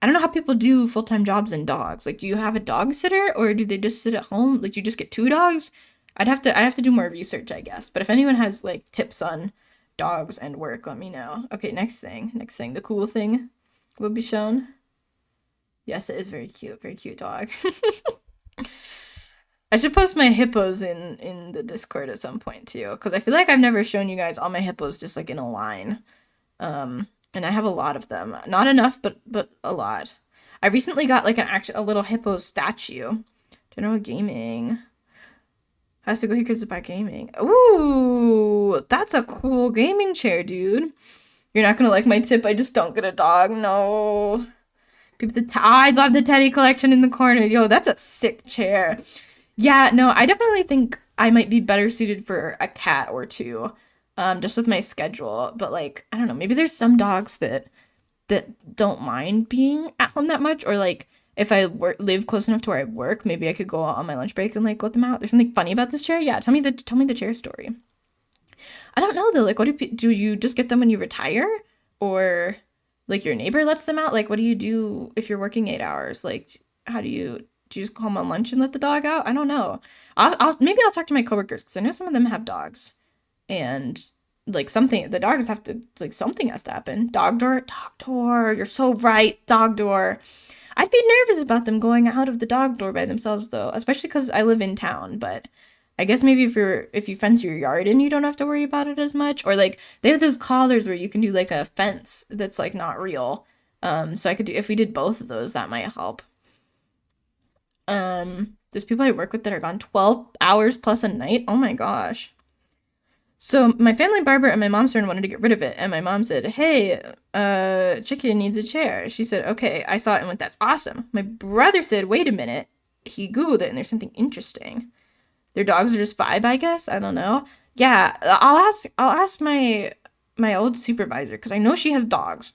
I don't know how people do full-time jobs and dogs. Like, do you have a dog sitter or do they just sit at home? Like, do you just get two dogs? I'd have to do more research, I guess. But if anyone has like tips on dogs and work, let me know. Okay, next thing. Next thing. The cool thing will be shown. Yes, it is very cute. Very cute dog. I should post my hippos in the Discord at some point too, because I feel like I've never shown you guys all my hippos just like in a line. And I have a lot of them. Not enough, but a lot. I recently got like a little hippo statue. General Gaming. Has to go here because it's about gaming. Ooh, that's a cool gaming chair, dude. You're not gonna like my tip. I just don't get a dog. No. People, I love the Teddy collection in the corner. Yo, that's a sick chair. Yeah, no, I definitely think I might be better suited for a cat or two, just with my schedule. But like, I don't know, maybe there's some dogs that don't mind being at home that much, or like if I live close enough to where I work, maybe I could go out on my lunch break and like let them out. There's something funny about this chair. Yeah, tell me the chair story. I don't know though. Like, do you just get them when you retire, or like your neighbor lets them out? Like, what do you do if you're working 8 hours? Like, how do you just go home on lunch and let the dog out? I don't know. Maybe I'll talk to my coworkers because I know some of them have dogs, and like something the dogs have to like something has to happen. Dog door. You're so right, dog door. I'd be nervous about them going out of the dog door by themselves though, especially because I live in town. But I guess maybe if you fence your yard in, you don't have to worry about it as much. Or like they have those collars where you can do like a fence that's like not real. So I could do if we did both of those, that might help. There's people I work with that are gone 12 hours plus a night. Oh my gosh. So my family barber and my mom's friend wanted to get rid of it, and my mom said, "Hey, chicken needs a chair." She said, "Okay." I saw it and went, "That's awesome." My brother said, "Wait a minute." He Googled it, and there's something interesting. Their dogs are just vibe, I guess. I don't know. Yeah, I'll ask my old supervisor because I know she has dogs,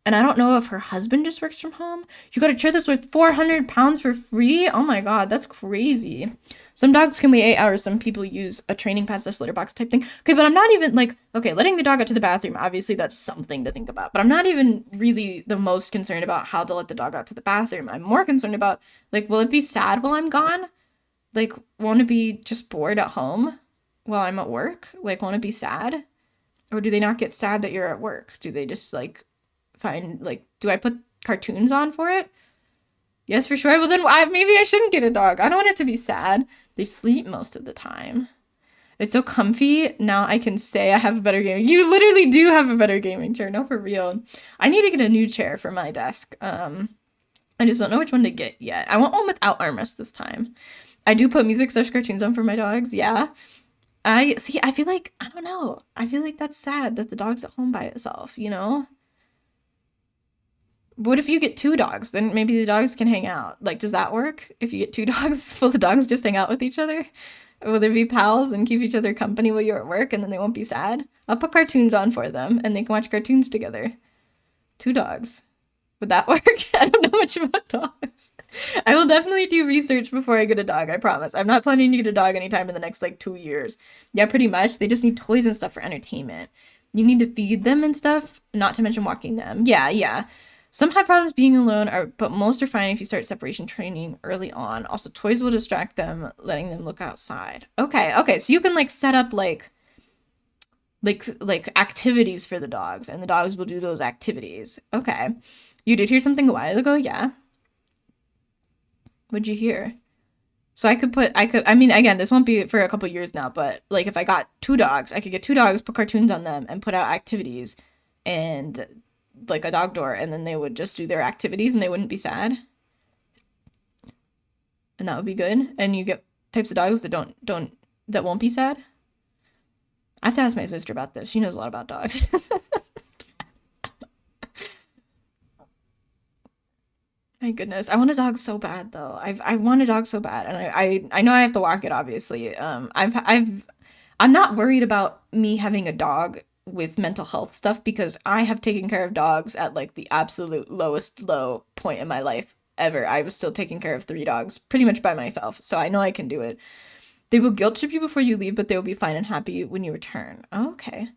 and I don't know if her husband just works from home. You got a chair that's worth 400 pounds for free? Oh my god, that's crazy. Some dogs can wait 8 hours. Some people use a training pad slash litter box type thing. Okay, but I'm not even like, okay, letting the dog out to the bathroom, obviously that's something to think about. But I'm not even really the most concerned about how to let the dog out to the bathroom. I'm more concerned about, like, will it be sad while I'm gone? Like, won't it be just bored at home while I'm at work? Like, won't it be sad? Or do they not get sad that you're at work? Do they just like find like do I put cartoons on for it? Yes, for sure. Well, then maybe I shouldn't get a dog. I don't want it to be sad. They sleep most of the time. It's so comfy. Now I can say I have a better gaming. You literally do have a better gaming chair. No, for real. I need to get a new chair for my desk. I just don't know which one to get yet. I want one without armrest this time. I do put music slash cartoons on for my dogs. Yeah. I see. I feel like I don't know. I feel like that's sad that the dog's at home by itself. You know. What if you get two dogs? Then maybe the dogs can hang out. Like, does that work? If you get two dogs, will the dogs just hang out with each other? Will they be pals and keep each other company while you're at work and then they won't be sad? I'll put cartoons on for them and they can watch cartoons together. Two dogs. Would that work? I don't know much about dogs. I will definitely do research before I get a dog, I promise. I'm not planning to get a dog anytime in the next like 2 years. Yeah, pretty much. They just need toys and stuff for entertainment. You need to feed them and stuff, not to mention walking them. Yeah, yeah. Some have problems being alone, but most are fine if you start separation training early on. Also, toys will distract them, letting them look outside. Okay, okay, so you can like set up like activities for the dogs, and the dogs will do those activities. Okay, you did hear something a while ago, yeah? What'd you hear? So I mean, again, this won't be for a couple years now, but like if I got two dogs, I could get two dogs, put cartoons on them, and put out activities, and like a dog door, and then they would just do their activities and they wouldn't be sad, and that would be good. And you get types of dogs that don't that won't be sad. I have to ask my sister about this. She knows a lot about dogs. My goodness, I want a dog so bad though. I want a dog so bad, and I know I have to walk it obviously. I'm not worried about me having a dog with mental health stuff because I have taken care of dogs at like the absolute lowest low point in my life ever. I was still taking care of three dogs pretty much by myself, so I know I can do it. They will guilt trip you before you leave, but they will be fine and happy when you return. Oh, okay.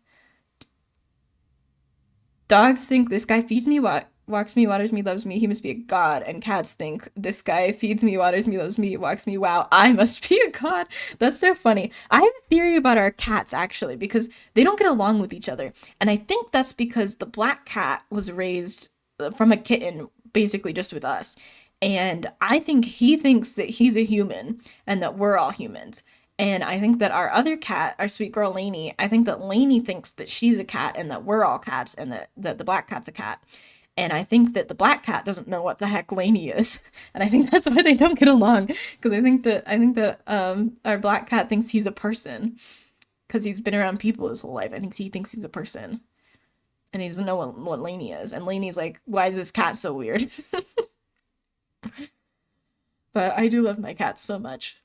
Dogs think this guy feeds me, walks me, waters me, loves me. He must be a god. And cats think this guy feeds me, waters me, loves me, walks me. Wow, I must be a god. That's so funny. I have a theory about our cats actually because they don't get along with each other. And I think that's because the black cat was raised from a kitten basically just with us. And I think he thinks that he's a human and that we're all humans. And I think that our other cat, our sweet girl Lainey, I think that Lainey thinks that she's a cat and that we're all cats and that the black cat's a cat. And I think that the black cat doesn't know what the heck Lainey is. And I think that's why they don't get along. Because I think that our black cat thinks he's a person. Because he's been around people his whole life. I think he thinks he's a person. And he doesn't know what Lainey is. And Lainey's like, why is this cat so weird? But I do love my cats so much.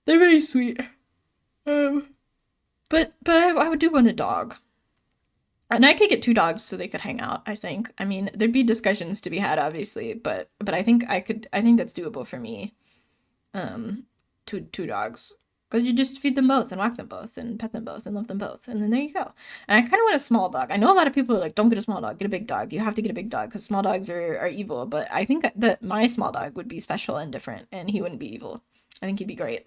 They're very sweet. But I would do want a dog. And I could get two dogs so they could hang out, I think. I mean, there'd be discussions to be had, obviously, but I think I think that's doable for me. Two dogs. Because you just feed them both and walk them both and pet them both and love them both. And then there you go. And I kind of want a small dog. I know a lot of people are like, don't get a small dog, get a big dog. You have to get a big dog because small dogs are evil. But I think that my small dog would be special and different and he wouldn't be evil. I think he'd be great.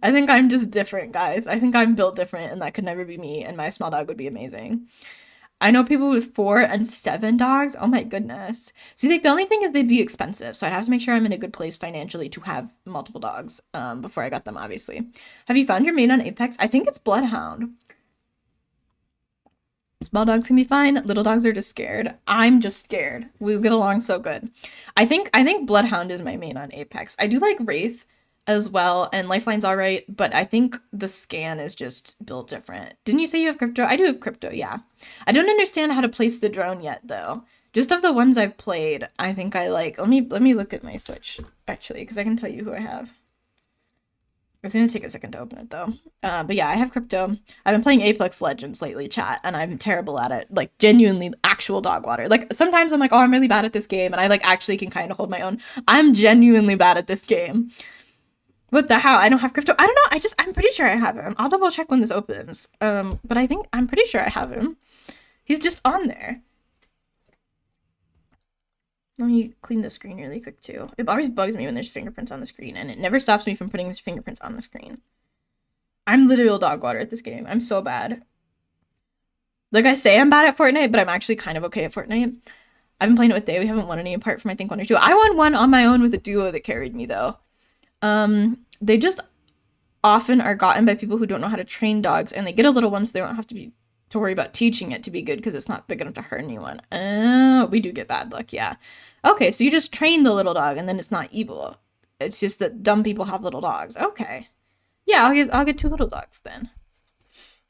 I think I'm just different, guys. I think I'm built different and that could never be me. And my small dog would be amazing. I know people with 4 and 7 dogs. Oh my goodness. See, like the only thing is they'd be expensive, so I'd have to make sure I'm in a good place financially to have multiple dogs before I got them, obviously. Have you found your mate on Apex? I think it's Bloodhound. Small dogs can be fine. Little dogs are just scared. I'm just scared. We get along so good. I think Bloodhound is my main on Apex. I do like Wraith as well, and Lifeline's all right, but I think the scan is just built different. Didn't you say you have crypto? I do have crypto, yeah. I don't understand how to place the drone yet, though. Just of the ones I've played, I think I like. Let me look at my Switch actually, because I can tell you who I have. It's gonna take a second to open it though. But yeah, I have crypto. I've been playing Apex Legends lately, chat, and I'm terrible at it. Like genuinely, actual dog water. Like sometimes I'm like, oh, I'm really bad at this game, and I like actually can kind of hold my own. I'm genuinely bad at this game. What the hell? I don't have crypto. I don't know. I'm pretty sure I have him. I'll double check when this opens. But I'm pretty sure I have him. He's just on there. Let me clean the screen really quick too. It always bugs me when there's fingerprints on the screen, and it never stops me from putting his fingerprints on the screen. I'm literal dog water at this game. I'm so bad. Like I say I'm bad at Fortnite, but I'm actually kind of okay at Fortnite. I've been playing it with Day. We haven't won any apart from I think 1 or 2. I won one on my own with a duo that carried me though. They just often are gotten by people who don't know how to train dogs, and they get a little one so they don't have to worry about teaching it to be good because it's not big enough to hurt anyone. Oh, we do get bad luck, yeah. Okay, so you just train the little dog and then it's not evil. It's just that dumb people have little dogs. Okay. Yeah, I'll get 2 little dogs then.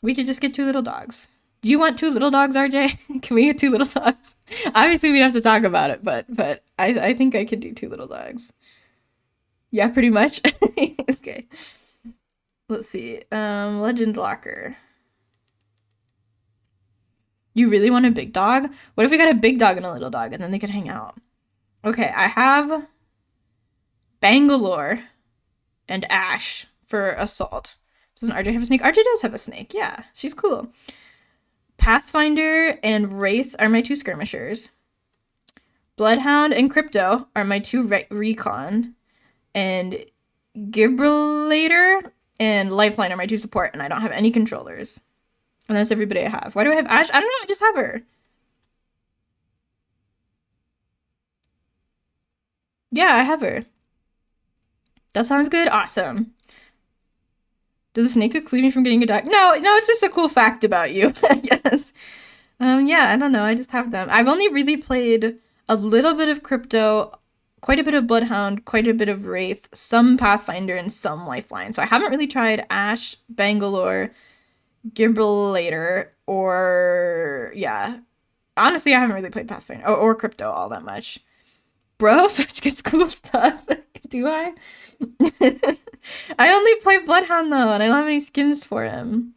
We could just get 2 little dogs. Do you want 2 little dogs, RJ? Can we get 2 little dogs? Obviously, we'd have to talk about it, but I think I could do 2 little dogs. Yeah, pretty much. Okay. Let's see. Legend Locker. You really want a big dog? What if we got a big dog and a little dog and then they could hang out? Okay, I have Bangalore and Ash for Assault. Doesn't RJ have a snake? RJ does have a snake. Yeah, she's cool. Pathfinder and Wraith are my 2 skirmishers. Bloodhound and Crypto are my 2 recon. And Gibralator and Lifeline are my 2 support, and I don't have any controllers. And that's everybody I have. Why do I have Ash? I don't know, I just have her. Yeah, I have her. That sounds good. Awesome. Does a snake exclude me from getting a dog? No, it's just a cool fact about you. Yes. Yeah, I don't know. I just have them. I've only really played a little bit of Crypto, quite a bit of Bloodhound, quite a bit of Wraith, some Pathfinder, and some Lifeline. So I haven't really tried Ash, Bangalore, Gibralator, or yeah. Honestly, I haven't really played Pathfinder or Crypto all that much. Bro, Switch gets cool stuff. Do I? I only play Bloodhound though, and I don't have any skins for him.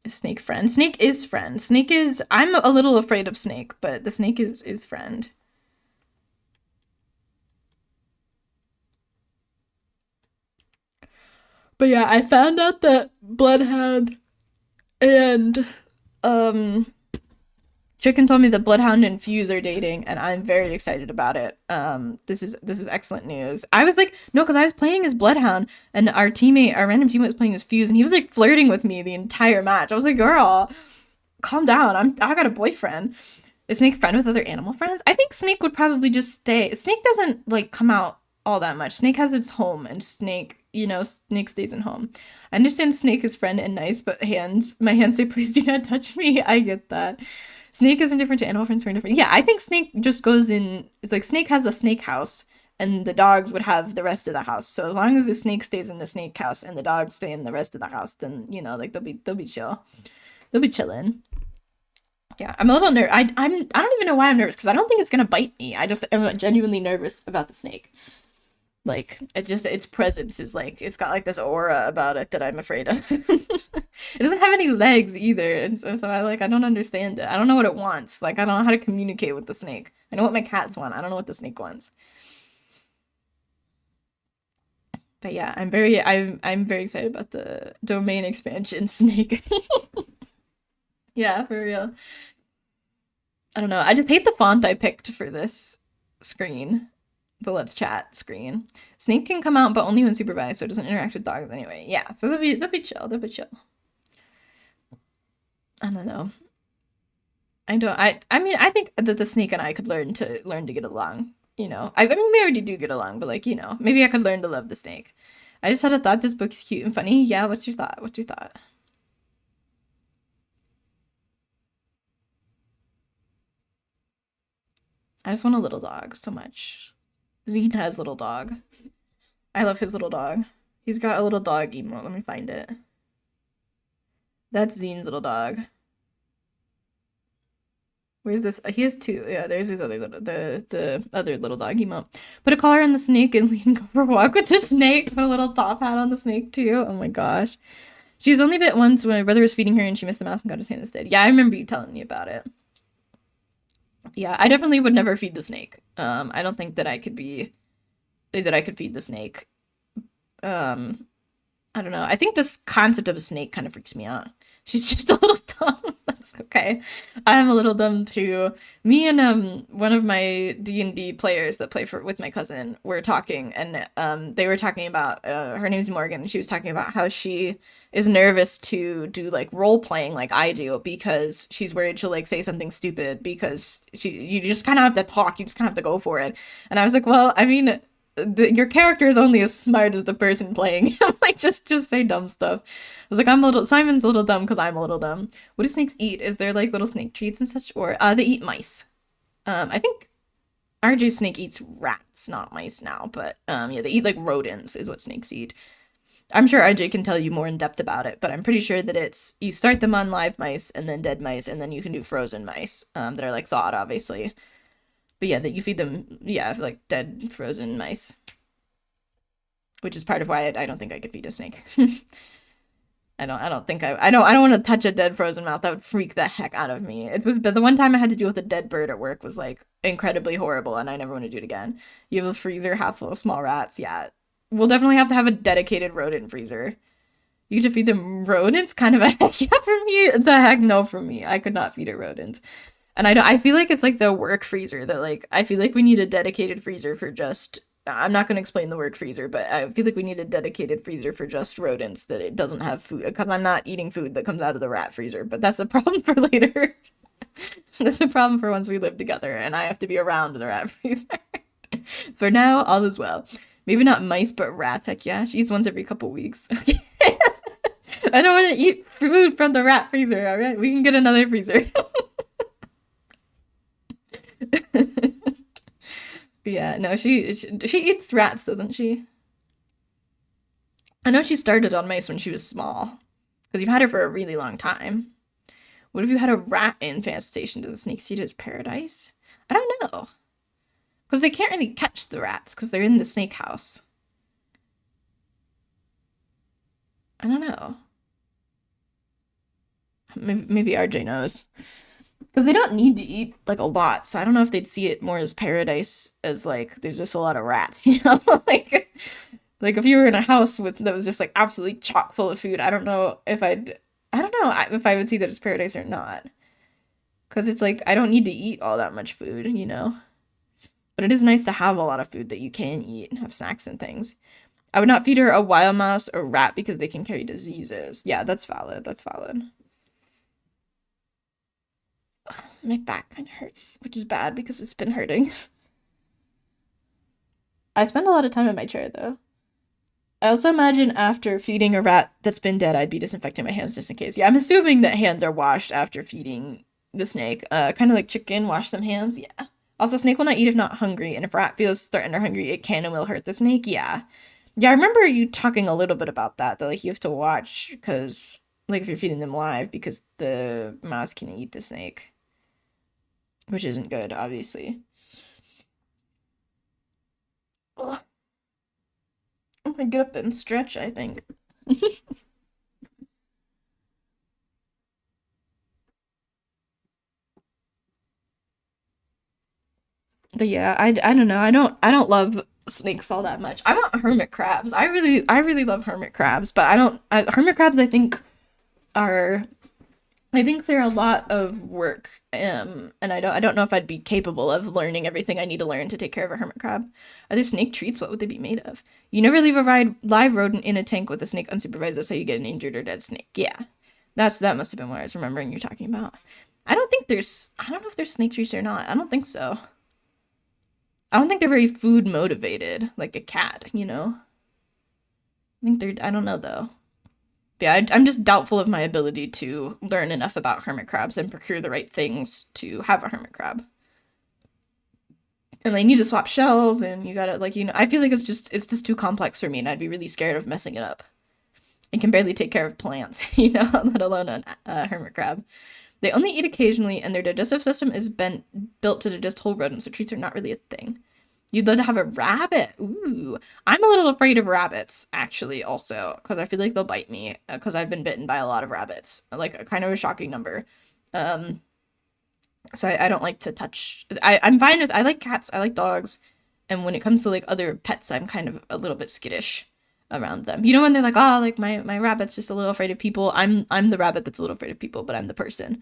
Snake friend. Snake is friend. Snake is. I'm a little afraid of Snake, but the snake is friend. But yeah, I found out that Bloodhound and um Chicken told me that Bloodhound and Fuse are dating, and I'm very excited about it. This is excellent news. I was like, no, because I was playing as Bloodhound, and our random teammate was playing as Fuse, and he was like flirting with me the entire match. I was like, girl, calm down. I got a boyfriend. Is Snake friend with other animal friends? I think Snake would probably just stay. Snake doesn't like come out all that much. Snake has its home, and Snake stays in home. I understand Snake is friend and nice, but my hands say, please do not touch me. I get that. Snake is indifferent to animal friends who are indifferent. Yeah, I think Snake just goes in. It's like Snake has the snake house, and the dogs would have the rest of the house. So as long as the snake stays in the snake house and the dogs stay in the rest of the house, then like they'll be chill. They'll be chilling. Yeah, I'm a little nervous. I don't even know why I'm nervous because I don't think it's gonna bite me. I just am genuinely nervous about the snake. Like its presence is like it's got like this aura about it that I'm afraid of. It doesn't have any legs either, and so I don't understand it. I don't know what it wants. Like I don't know how to communicate with the snake. I know what my cats want. I don't know what the snake wants. But yeah, I'm very excited about the domain expansion snake. Yeah, for real. I don't know. I just hate the font I picked for this screen. The let's chat screen. Snake can come out, but only when supervised, so it doesn't interact with dogs anyway. Yeah, so they'll be chill. They'll be chill. I don't know. I don't. I mean, I think that the snake and I could learn to get along. I mean, we already do get along, but like, maybe I could learn to love the snake. I just had a thought. This book is cute and funny. Yeah. What's your thought? What's your thought? I just want a little dog so much. Zine has little dog. I love his little dog. He's got a little dog emote. Let me find it. That's Zine's little dog. Where's this? He has two. Yeah, there's his other the other little dog emote. Put a collar on the snake and go for a walk with the snake. Put a little top hat on the snake too. Oh my gosh. She was only bit once when my brother was feeding her and she missed the mouse and got his hand instead. Yeah, I remember you telling me about it. Yeah, I definitely would never feed the snake. I don't think that I could feed the snake. Um, I don't know. I think this concept of a snake kind of freaks me out. She's just a little dumb. That's okay. I'm a little dumb too. Me and one of my D&D players that play for with my cousin were talking, and they were talking about her name's Morgan, and she was talking about how she is nervous to do like role playing like I do because she's worried she'll like say something stupid because you just kind of have to talk, you just kind of have to go for it. And I was like, well, I mean, your character is only as smart as the person playing him. Like, just say dumb stuff. I was like, Simon's a little dumb because I'm a little dumb. What do snakes eat? Is there like little snake treats and such? Or they eat mice. I think RJ's snake eats rats, not mice now. But yeah, they eat like rodents is what snakes eat. I'm sure RJ can tell you more in depth about it, but I'm pretty sure that it's you start them on live mice and then dead mice, and then you can do frozen mice that are like thawed, obviously. But yeah, that you feed them, yeah, like dead frozen mice, which is part of why I don't think I could feed a snake. I don't think I don't want to touch a dead frozen mouth. That would freak the heck out of me. It was but the one time I had to deal with a dead bird at work was like incredibly horrible, and I never want to do it again. You have a freezer half full of small rats. Yeah, we'll definitely have to have a dedicated rodent freezer. You get to feed them rodents? Kind of a heck yeah for me. It's a heck no for me. I could not feed a rodent. And I feel like it's like the work freezer that like I feel like we need a dedicated freezer for just I'm not going to explain the work freezer, but I feel like we need a dedicated freezer for just rodents that it doesn't have food because I'm not eating food that comes out of the rat freezer, but that's a problem for later. That's a problem for once we live together and I have to be around the rat freezer. For now, all is well. Maybe not mice, but rats. Heck yeah, she eats once every couple weeks. Okay. I don't want to eat food from the rat freezer. All right, we can get another freezer. Yeah, no, she eats rats, doesn't she? I know she started on mice when she was small, because you've had her for a really long time. What if you had a rat infestation? Does the snake see it as paradise? I don't know, because they can't really catch the rats because they're in the snake house. I don't know. Maybe RJ knows. Because they don't need to eat like a lot, so I don't know if they'd see it more as paradise as like there's just a lot of rats, like Like if you were in a house with that was just like absolutely chock full of food, I don't know if I don't know if I would see that as paradise or not. Because it's like I don't need to eat all that much food, you know? But it is nice to have a lot of food that you can eat and have snacks and things. I would not feed her a wild mouse or rat because they can carry diseases. Yeah, that's valid. That's valid. My back kind of hurts, which is bad because it's been hurting. I spend a lot of time in my chair though. I also imagine after feeding a rat that's been dead, I'd be disinfecting my hands just in case. Yeah, I'm assuming that hands are washed after feeding the snake. Kind of like chicken, wash them hands. Yeah. Also, snake will not eat if not hungry, and if rat feels threatened or hungry, it can and will hurt the snake. Yeah. Yeah, I remember you talking a little bit about that. That like you have to watch because like if you're feeding them live, because the mouse can eat the snake, which isn't good, obviously. Ugh. I'm gonna get up and stretch, I think. But yeah, I don't know. I don't love snakes all that much. I want hermit crabs. I really love hermit crabs, but hermit crabs are I think they're a lot of work. And I don't know if I'd be capable of learning everything I need to learn to take care of a hermit crab. Are there snake treats? What would they be made of? You never leave a live rodent in a tank with a snake unsupervised. That's how you get an injured or dead snake. Yeah. That must have been what I was remembering you talking about. I don't know if there's snake treats or not. I don't think so. I don't think they're very food motivated, like a cat, you know? I don't know though. But yeah, I'm just doubtful of my ability to learn enough about hermit crabs and procure the right things to have a hermit crab. And they need to swap shells, and you gotta, like, I feel like it's just too complex for me, and I'd be really scared of messing it up. I can barely take care of plants, let alone a hermit crab. They only eat occasionally, and their digestive system is built to digest whole rodents, so treats are not really a thing. You'd love to have a rabbit. Ooh. I'm a little afraid of rabbits, actually, also, because I feel like they'll bite me, because I've been bitten by a lot of rabbits, like a kind of a shocking number. Um, so I don't like to touch. I'm fine with. I like cats. I like dogs, and when it comes to like other pets, I'm kind of a little bit skittish around them. You know when they're like, oh, like my rabbit's just a little afraid of people. I'm the rabbit that's a little afraid of people, but I'm the person.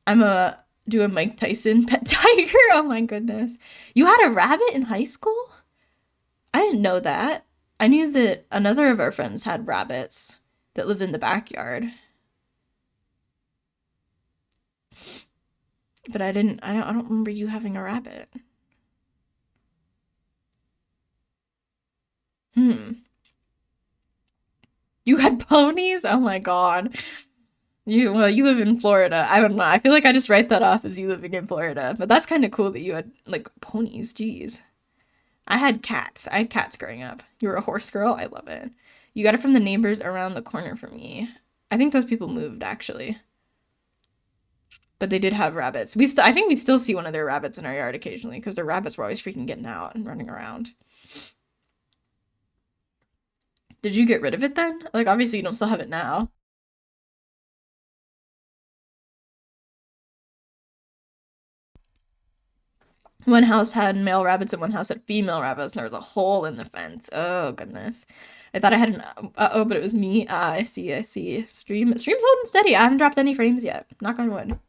I'm a do a Mike Tyson pet tiger. Oh my goodness. You had a rabbit in high school? I didn't know that. I knew that another of our friends had rabbits that lived in the backyard, but I don't remember you having a rabbit. Hmm. You had ponies? Oh my God. You live in Florida. I don't know. I feel like I just write that off as you living in Florida. But that's kind of cool that you had like ponies. Jeez. I had cats. I had cats growing up. You were a horse girl. I love it. You got it from the neighbors around the corner from me. I think those people moved actually, but they did have rabbits. I think we still see one of their rabbits in our yard occasionally because their rabbits were always freaking getting out and running around. Did you get rid of it then? Like obviously you don't still have it now. One house had male rabbits and one house had female rabbits, and there was a hole in the fence. Oh goodness. I thought I had an oh, but it was me. Ah, I see, I see. Stream's holding steady. I haven't dropped any frames yet. Knock on wood.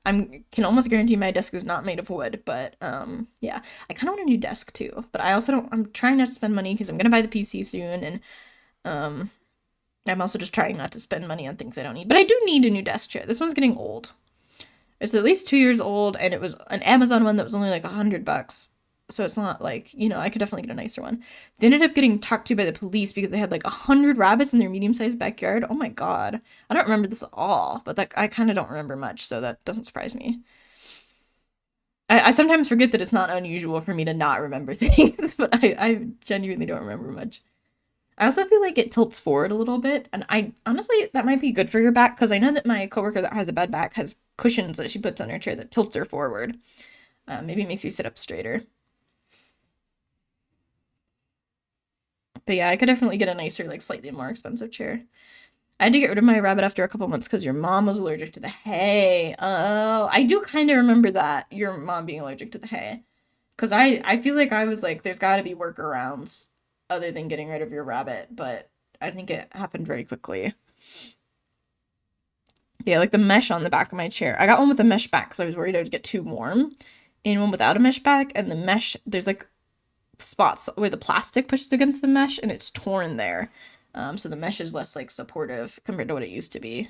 I'm can almost guarantee my desk is not made of wood, but yeah. I kind of want a new desk too, but I also don't I'm trying not to spend money because I'm gonna buy the PC soon, and um I'm also just trying not to spend money on things I don't need. But I do need a new desk chair. This one's getting old. It's at least 2 years old, and it was an Amazon one that was only like $100. So it's not like, I could definitely get a nicer one. They ended up getting talked to by the police because they had like 100 rabbits in their medium-sized backyard. Oh my God. I don't remember this at all, but like I kind of don't remember much, so that doesn't surprise me. I sometimes forget that it's not unusual for me to not remember things, but I genuinely don't remember much. I also feel like it tilts forward a little bit, and I honestly that might be good for your back because I know that my coworker that has a bad back has cushions that she puts on her chair that tilts her forward. Maybe it makes you sit up straighter. But yeah, I could definitely get a nicer, like slightly more expensive chair. I had to get rid of my rabbit after a couple months because your mom was allergic to the hay. Oh, I do kind of remember that your mom being allergic to the hay. Because I feel like I was like, there's got to be workarounds other than getting rid of your rabbit, but I think it happened very quickly. Yeah, like the mesh on the back of my chair. I got one with a mesh back because I was worried I would get too warm, and one without a mesh back, and the mesh, there's like spots where the plastic pushes against the mesh and it's torn there. So the mesh is less like supportive compared to what it used to be.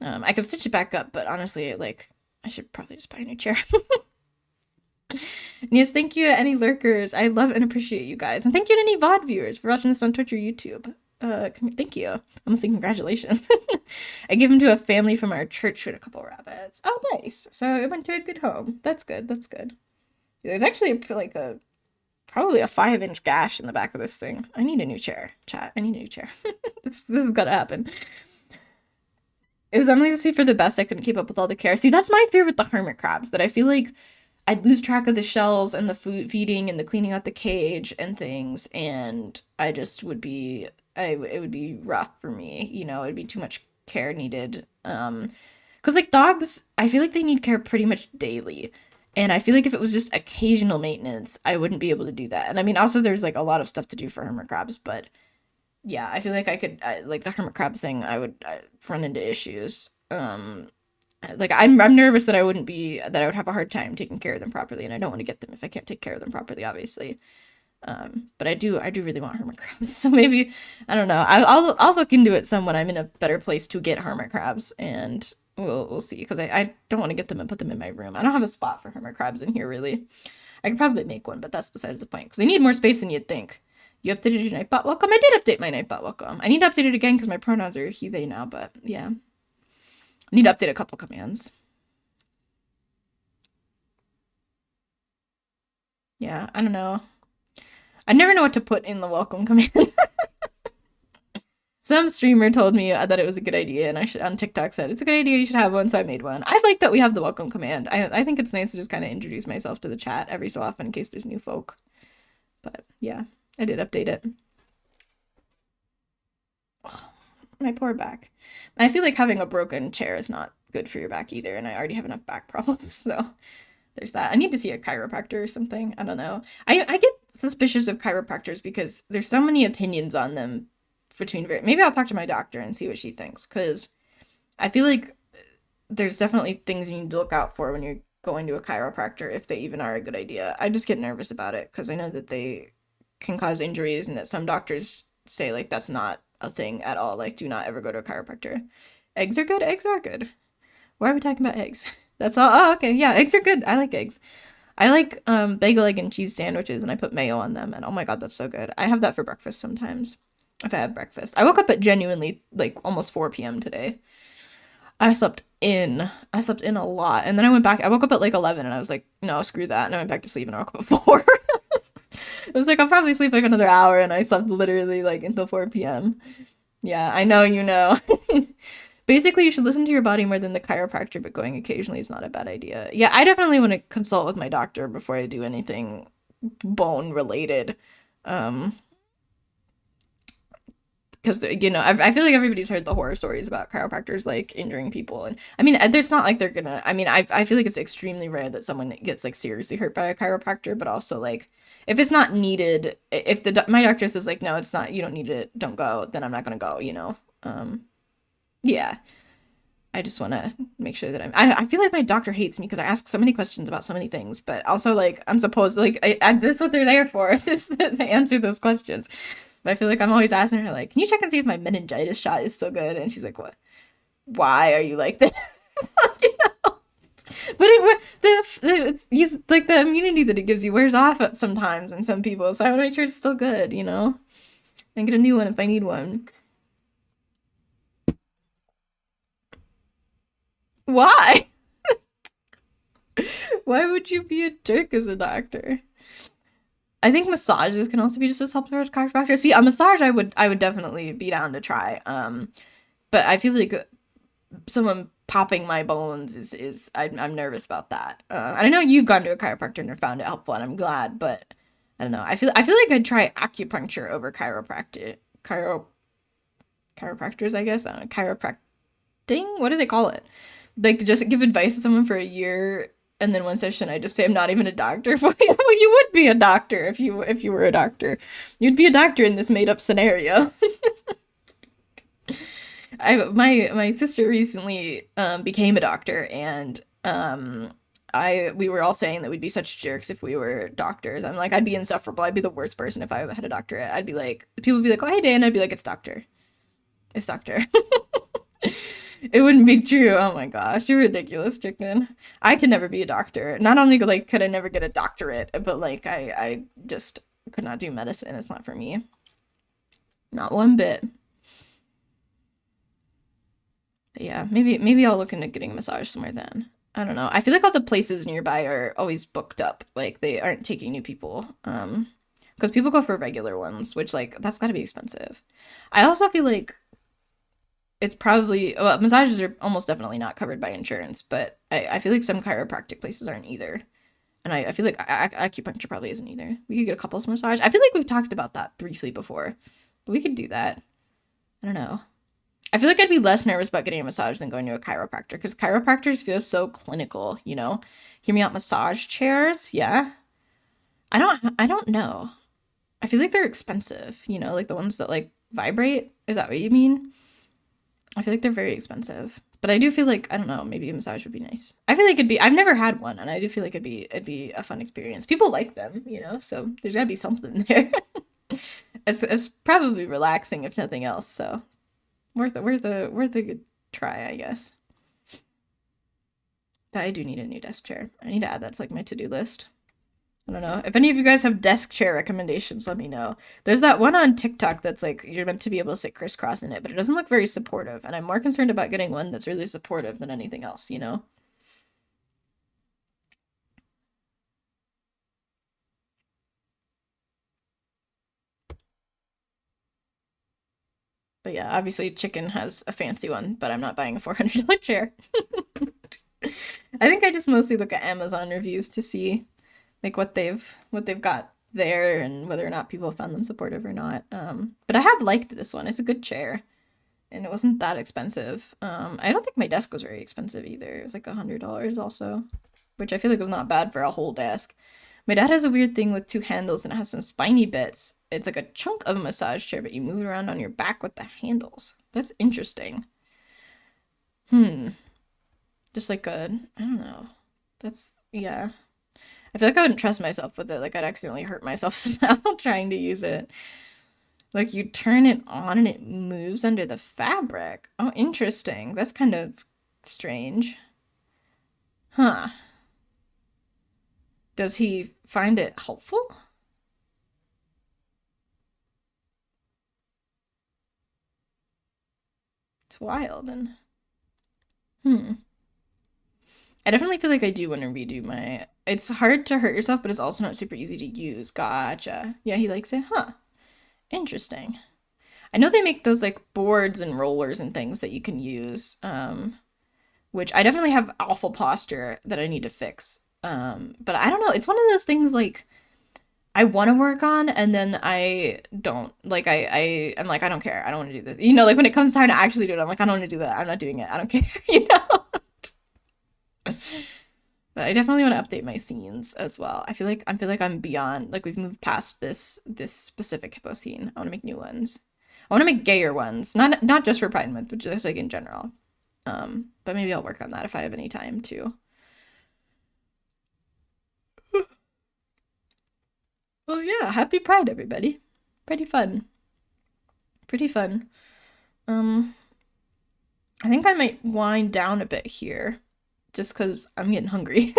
I could stitch it back up, but honestly, like, I should probably just buy a new chair. And yes, thank you to any lurkers. I love and appreciate you guys. And thank you to any VOD viewers for watching this on Twitch or YouTube. Thank you. I'm gonna say congratulations. I gave them to a family from our church who had a couple rabbits. Oh, nice. So it went to a good home. That's good. That's good. There's actually like a probably a 5-inch gash in the back of this thing. I need a new chair, chat. I need a new chair. This has got to happen. It was honestly for the best. I couldn't keep up with all the care. See, that's my fear with the hermit crabs, that I feel like I'd lose track of the shells and the food feeding and the cleaning out the cage and things, and I just would be, it would be rough for me. You know, it'd be too much care needed. Because like dogs, I feel like they need care pretty much daily. And I feel like if it was just occasional maintenance, I wouldn't be able to do that. And I mean, also there's like a lot of stuff to do for hermit crabs, but yeah, I feel like like the hermit crab thing, I'd run into issues. Like I'm nervous that I would have a hard time taking care of them properly, and I don't want to get them if I can't take care of them properly, obviously. But I do really want hermit crabs. So maybe, I don't know. I'll look into it some when I'm in a better place to get hermit crabs, and we'll see. Because I don't want to get them and put them in my room. I don't have a spot for hermit crabs in here, really. I could probably make one, but that's besides the point. Because they need more space than you'd think. You updated your Nightbot welcome? I did update my Nightbot welcome. I need to update it again because my pronouns are he, they now, but yeah. I need to update a couple commands. Yeah, I don't know. I never know what to put in the welcome command. Some streamer told me that it was a good idea, and I should on TikTok said it's a good idea. You should have one, so I made one. I like that we have the welcome command. I think it's nice to just kind of introduce myself to the chat every so often in case there's new folk. But yeah, I did update it. Oh, my poor back. I feel like having a broken chair is not good for your back either, and I already have enough back problems, so there's that. I need to see a chiropractor or something. I don't know. I get suspicious of chiropractors because there's so many opinions on them between maybe I'll talk to my doctor and see what she thinks, because I feel like there's definitely things you need to look out for when you're going to a chiropractor, if they even are a good idea. I just get nervous about it because I know that they can cause injuries, and that some doctors say like that's not a thing at all. Like, do not ever go to a chiropractor. Eggs are good. Eggs are good. Why are we talking about eggs? That's all. Oh, okay. Yeah, eggs are good. I like eggs. I like bagel, egg, and cheese sandwiches, and I put mayo on them, and oh my god, that's so good. I have that for breakfast sometimes. If I have breakfast. I woke up at genuinely like almost 4 p.m. today. I slept in. I slept in a lot. And then I went back. I woke up at like 11 and I was like, no, screw that. And I went back to sleep and I woke up at 4. It was like, I'll probably sleep like another hour, and I slept literally like until 4 p.m. Yeah, I know, you know. Basically, you should listen to your body more than the chiropractor, but going occasionally is not a bad idea. Yeah, I definitely want to consult with my doctor before I do anything bone related. Because, you know, I feel like everybody's heard the horror stories about chiropractors like injuring people, and I mean, there's not like they're gonna, I mean, I feel like it's extremely rare that someone gets like seriously hurt by a chiropractor, but also like if it's not needed, if my doctor says like no, it's not, you don't need it, don't go, then I'm not gonna go, you know. Yeah, I just want to make sure that I feel like my doctor hates me because I ask so many questions about so many things, but also like I'm supposed, like that's what they're there for, this to answer those questions. But I feel like I'm always asking her, like, can you check and see if my meningitis shot is still good? And she's like, what? Why are you like this? You know? But he's like the immunity that it gives you wears off sometimes in some people. So I want to make sure it's still good, you know? And get a new one if I need one. Why? Why would you be a jerk as a doctor? I think massages can also be just as helpful as chiropractor. See, a massage I would definitely be down to try. But I feel like someone popping my bones is I'm nervous about that. And I know you've gone to a chiropractor and found it helpful, and I'm glad, but I don't know. I feel like I'd try acupuncture over chiropractors, I guess. I don't know, chiropracting? What do they call it? Like, just give advice to someone for a year And then one session I just say I'm not even a doctor. Well, you would be a doctor if you were a doctor. You'd be a doctor in this made up scenario. My sister recently became a doctor, and I we were all saying that we'd be such jerks if we were doctors. I'm like, I'd be insufferable. I'd be the worst person if I had a doctorate. I'd be like, people would be like, oh hey Dan, I'd be like, it's doctor. It's doctor. It wouldn't be true. Oh my gosh, you're ridiculous, chicken. I could never be a doctor. Not only like could I never get a doctorate, but like I just could not do medicine. It's not for me. Not one bit. But yeah, maybe I'll look into getting a massage somewhere then. I don't know. I feel like all the places nearby are always booked up. Like they aren't taking new people. Because people go for regular ones, which like that's got to be expensive. I also feel like it's probably well, massages are almost definitely not covered by insurance, but I feel like some chiropractic places aren't either. And I feel like acupuncture probably isn't either. We could get a couples massage. I feel like we've talked about that briefly before, but we could do that. I don't know. I feel like I'd be less nervous about getting a massage than going to a chiropractor because chiropractors feel so clinical, you know? Hear me out, massage chairs? Yeah. I don't know. I feel like they're expensive, you know, like the ones that like vibrate. Is that what you mean? I feel like they're very expensive. But I do feel like I don't know, maybe a massage would be nice. I feel like it'd be I've never had one and I do feel like it'd be a fun experience. People like them, you know, so there's gotta be something there. It's probably relaxing if nothing else, so worth a good try, I guess. But I do need a new desk chair. I need to add that to like my to-do list. I don't know. If any of you guys have desk chair recommendations, let me know. There's that one on TikTok that's like you're meant to be able to sit crisscross in it, but it doesn't look very supportive. And I'm more concerned about getting one that's really supportive than anything else, you know? But yeah, obviously Chicken has a fancy one, but I'm not buying a $400 chair. I think I just mostly look at Amazon reviews to see like what they've got there and whether or not people found them supportive or not. But I have liked this one. It's a good chair. And it wasn't that expensive. I don't think my desk was very expensive either. It was like $100 also, which I feel like was not bad for a whole desk. My dad has a weird thing with two handles and it has some spiny bits. It's like a chunk of a massage chair, but you move it around on your back with the handles. That's interesting. Hmm. Just like I don't know. That's, yeah. I feel like I wouldn't trust myself with it. Like I'd accidentally hurt myself somehow trying to use it. Like you turn it on and it moves under the fabric. Oh, interesting. That's kind of strange. Huh. Does he find it helpful? It's wild and hmm. I definitely feel like I do want to redo my. It's hard to hurt yourself, but it's also not super easy to use. Gotcha. Yeah, he likes it. Huh. Interesting. I know they make those like boards and rollers and things that you can use. Which I definitely have awful posture that I need to fix. But I don't know. It's one of those things like I want to work on and then I don't. Like I'm like I don't care. I don't want to do this. You know, like when it comes time to actually do it, I'm like I don't want to do that. I'm not doing it. I don't care. You know. But I definitely want to update my scenes as well. I feel like I'm beyond like we've moved past this specific hippo scene. I want to make new ones. I want to make gayer ones. Not just for Pride Month, but just like in general. But maybe I'll work on that if I have any time too. Well, yeah, happy Pride, everybody. Pretty fun. Pretty fun. Um, I think I might wind down a bit here, just because I'm getting hungry.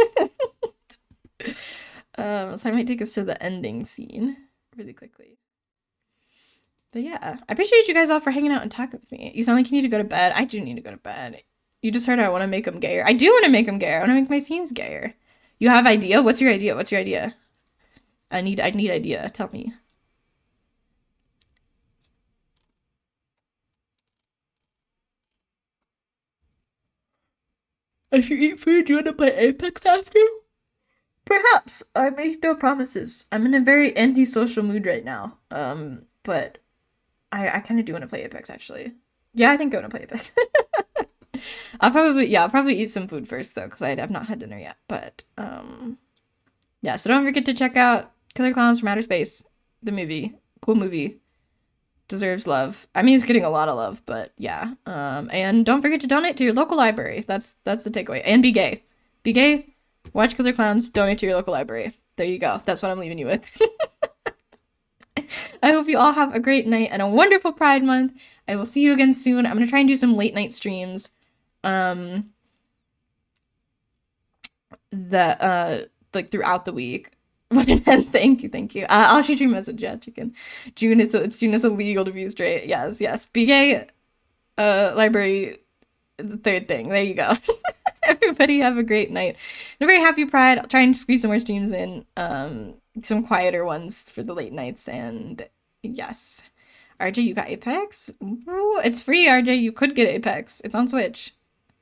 So I might take us to the ending scene really quickly. But yeah, I appreciate you guys all for hanging out and talking with me. You sound like you need to go to bed. I do need to go to bed. You just heard I want to make them gayer. I do want to make them gayer. I want to make my scenes gayer. You have idea? What's your idea? What's your idea? I need idea. Tell me. If you eat food, you want to play Apex after? Perhaps. I make no promises. I'm in a very antisocial mood right now. But I kind of do want to play Apex actually. Yeah, I think I want to play Apex. I'll probably eat some food first though, because I have not had dinner yet. But yeah, so don't forget to check out Killer Clowns from Outer Space, the movie. Cool movie. Deserves love. I mean, it's getting a lot of love, but yeah. And don't forget to donate to your local library. That's the takeaway. And be gay. Be gay. Watch Killer Clowns. Donate to your local library. There you go. That's what I'm leaving you with. I hope you all have a great night and a wonderful Pride Month. I will see you again soon. I'm gonna try and do some late night streams. That like throughout the week. Thank you. I'll shoot you a message, yeah, chicken. June, it's June is illegal to be straight. Yes. BK library, the third thing. There you go. Everybody have a great night. I'm very happy Pride. I'll try and squeeze some more streams in. Some quieter ones for the late nights, and yes. RJ, you got Apex? Ooh, it's free, RJ. You could get Apex. It's on Switch.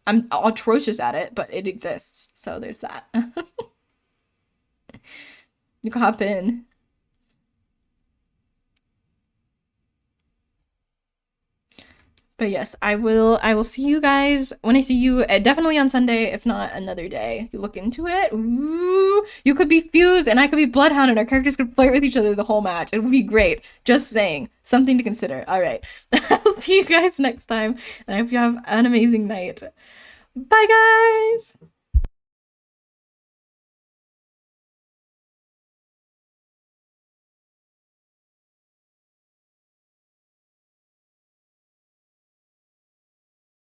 I'm atrocious at it, but it exists. So there's that. You can hop in. But yes, I will see you guys when I see you, definitely on Sunday, if not another day. You look into it. Ooh, you could be Fuse and I could be Bloodhound and our characters could flirt with each other the whole match. It would be great. Just saying. Something to consider. All right. I'll see you guys next time. And I hope you have an amazing night. Bye, guys.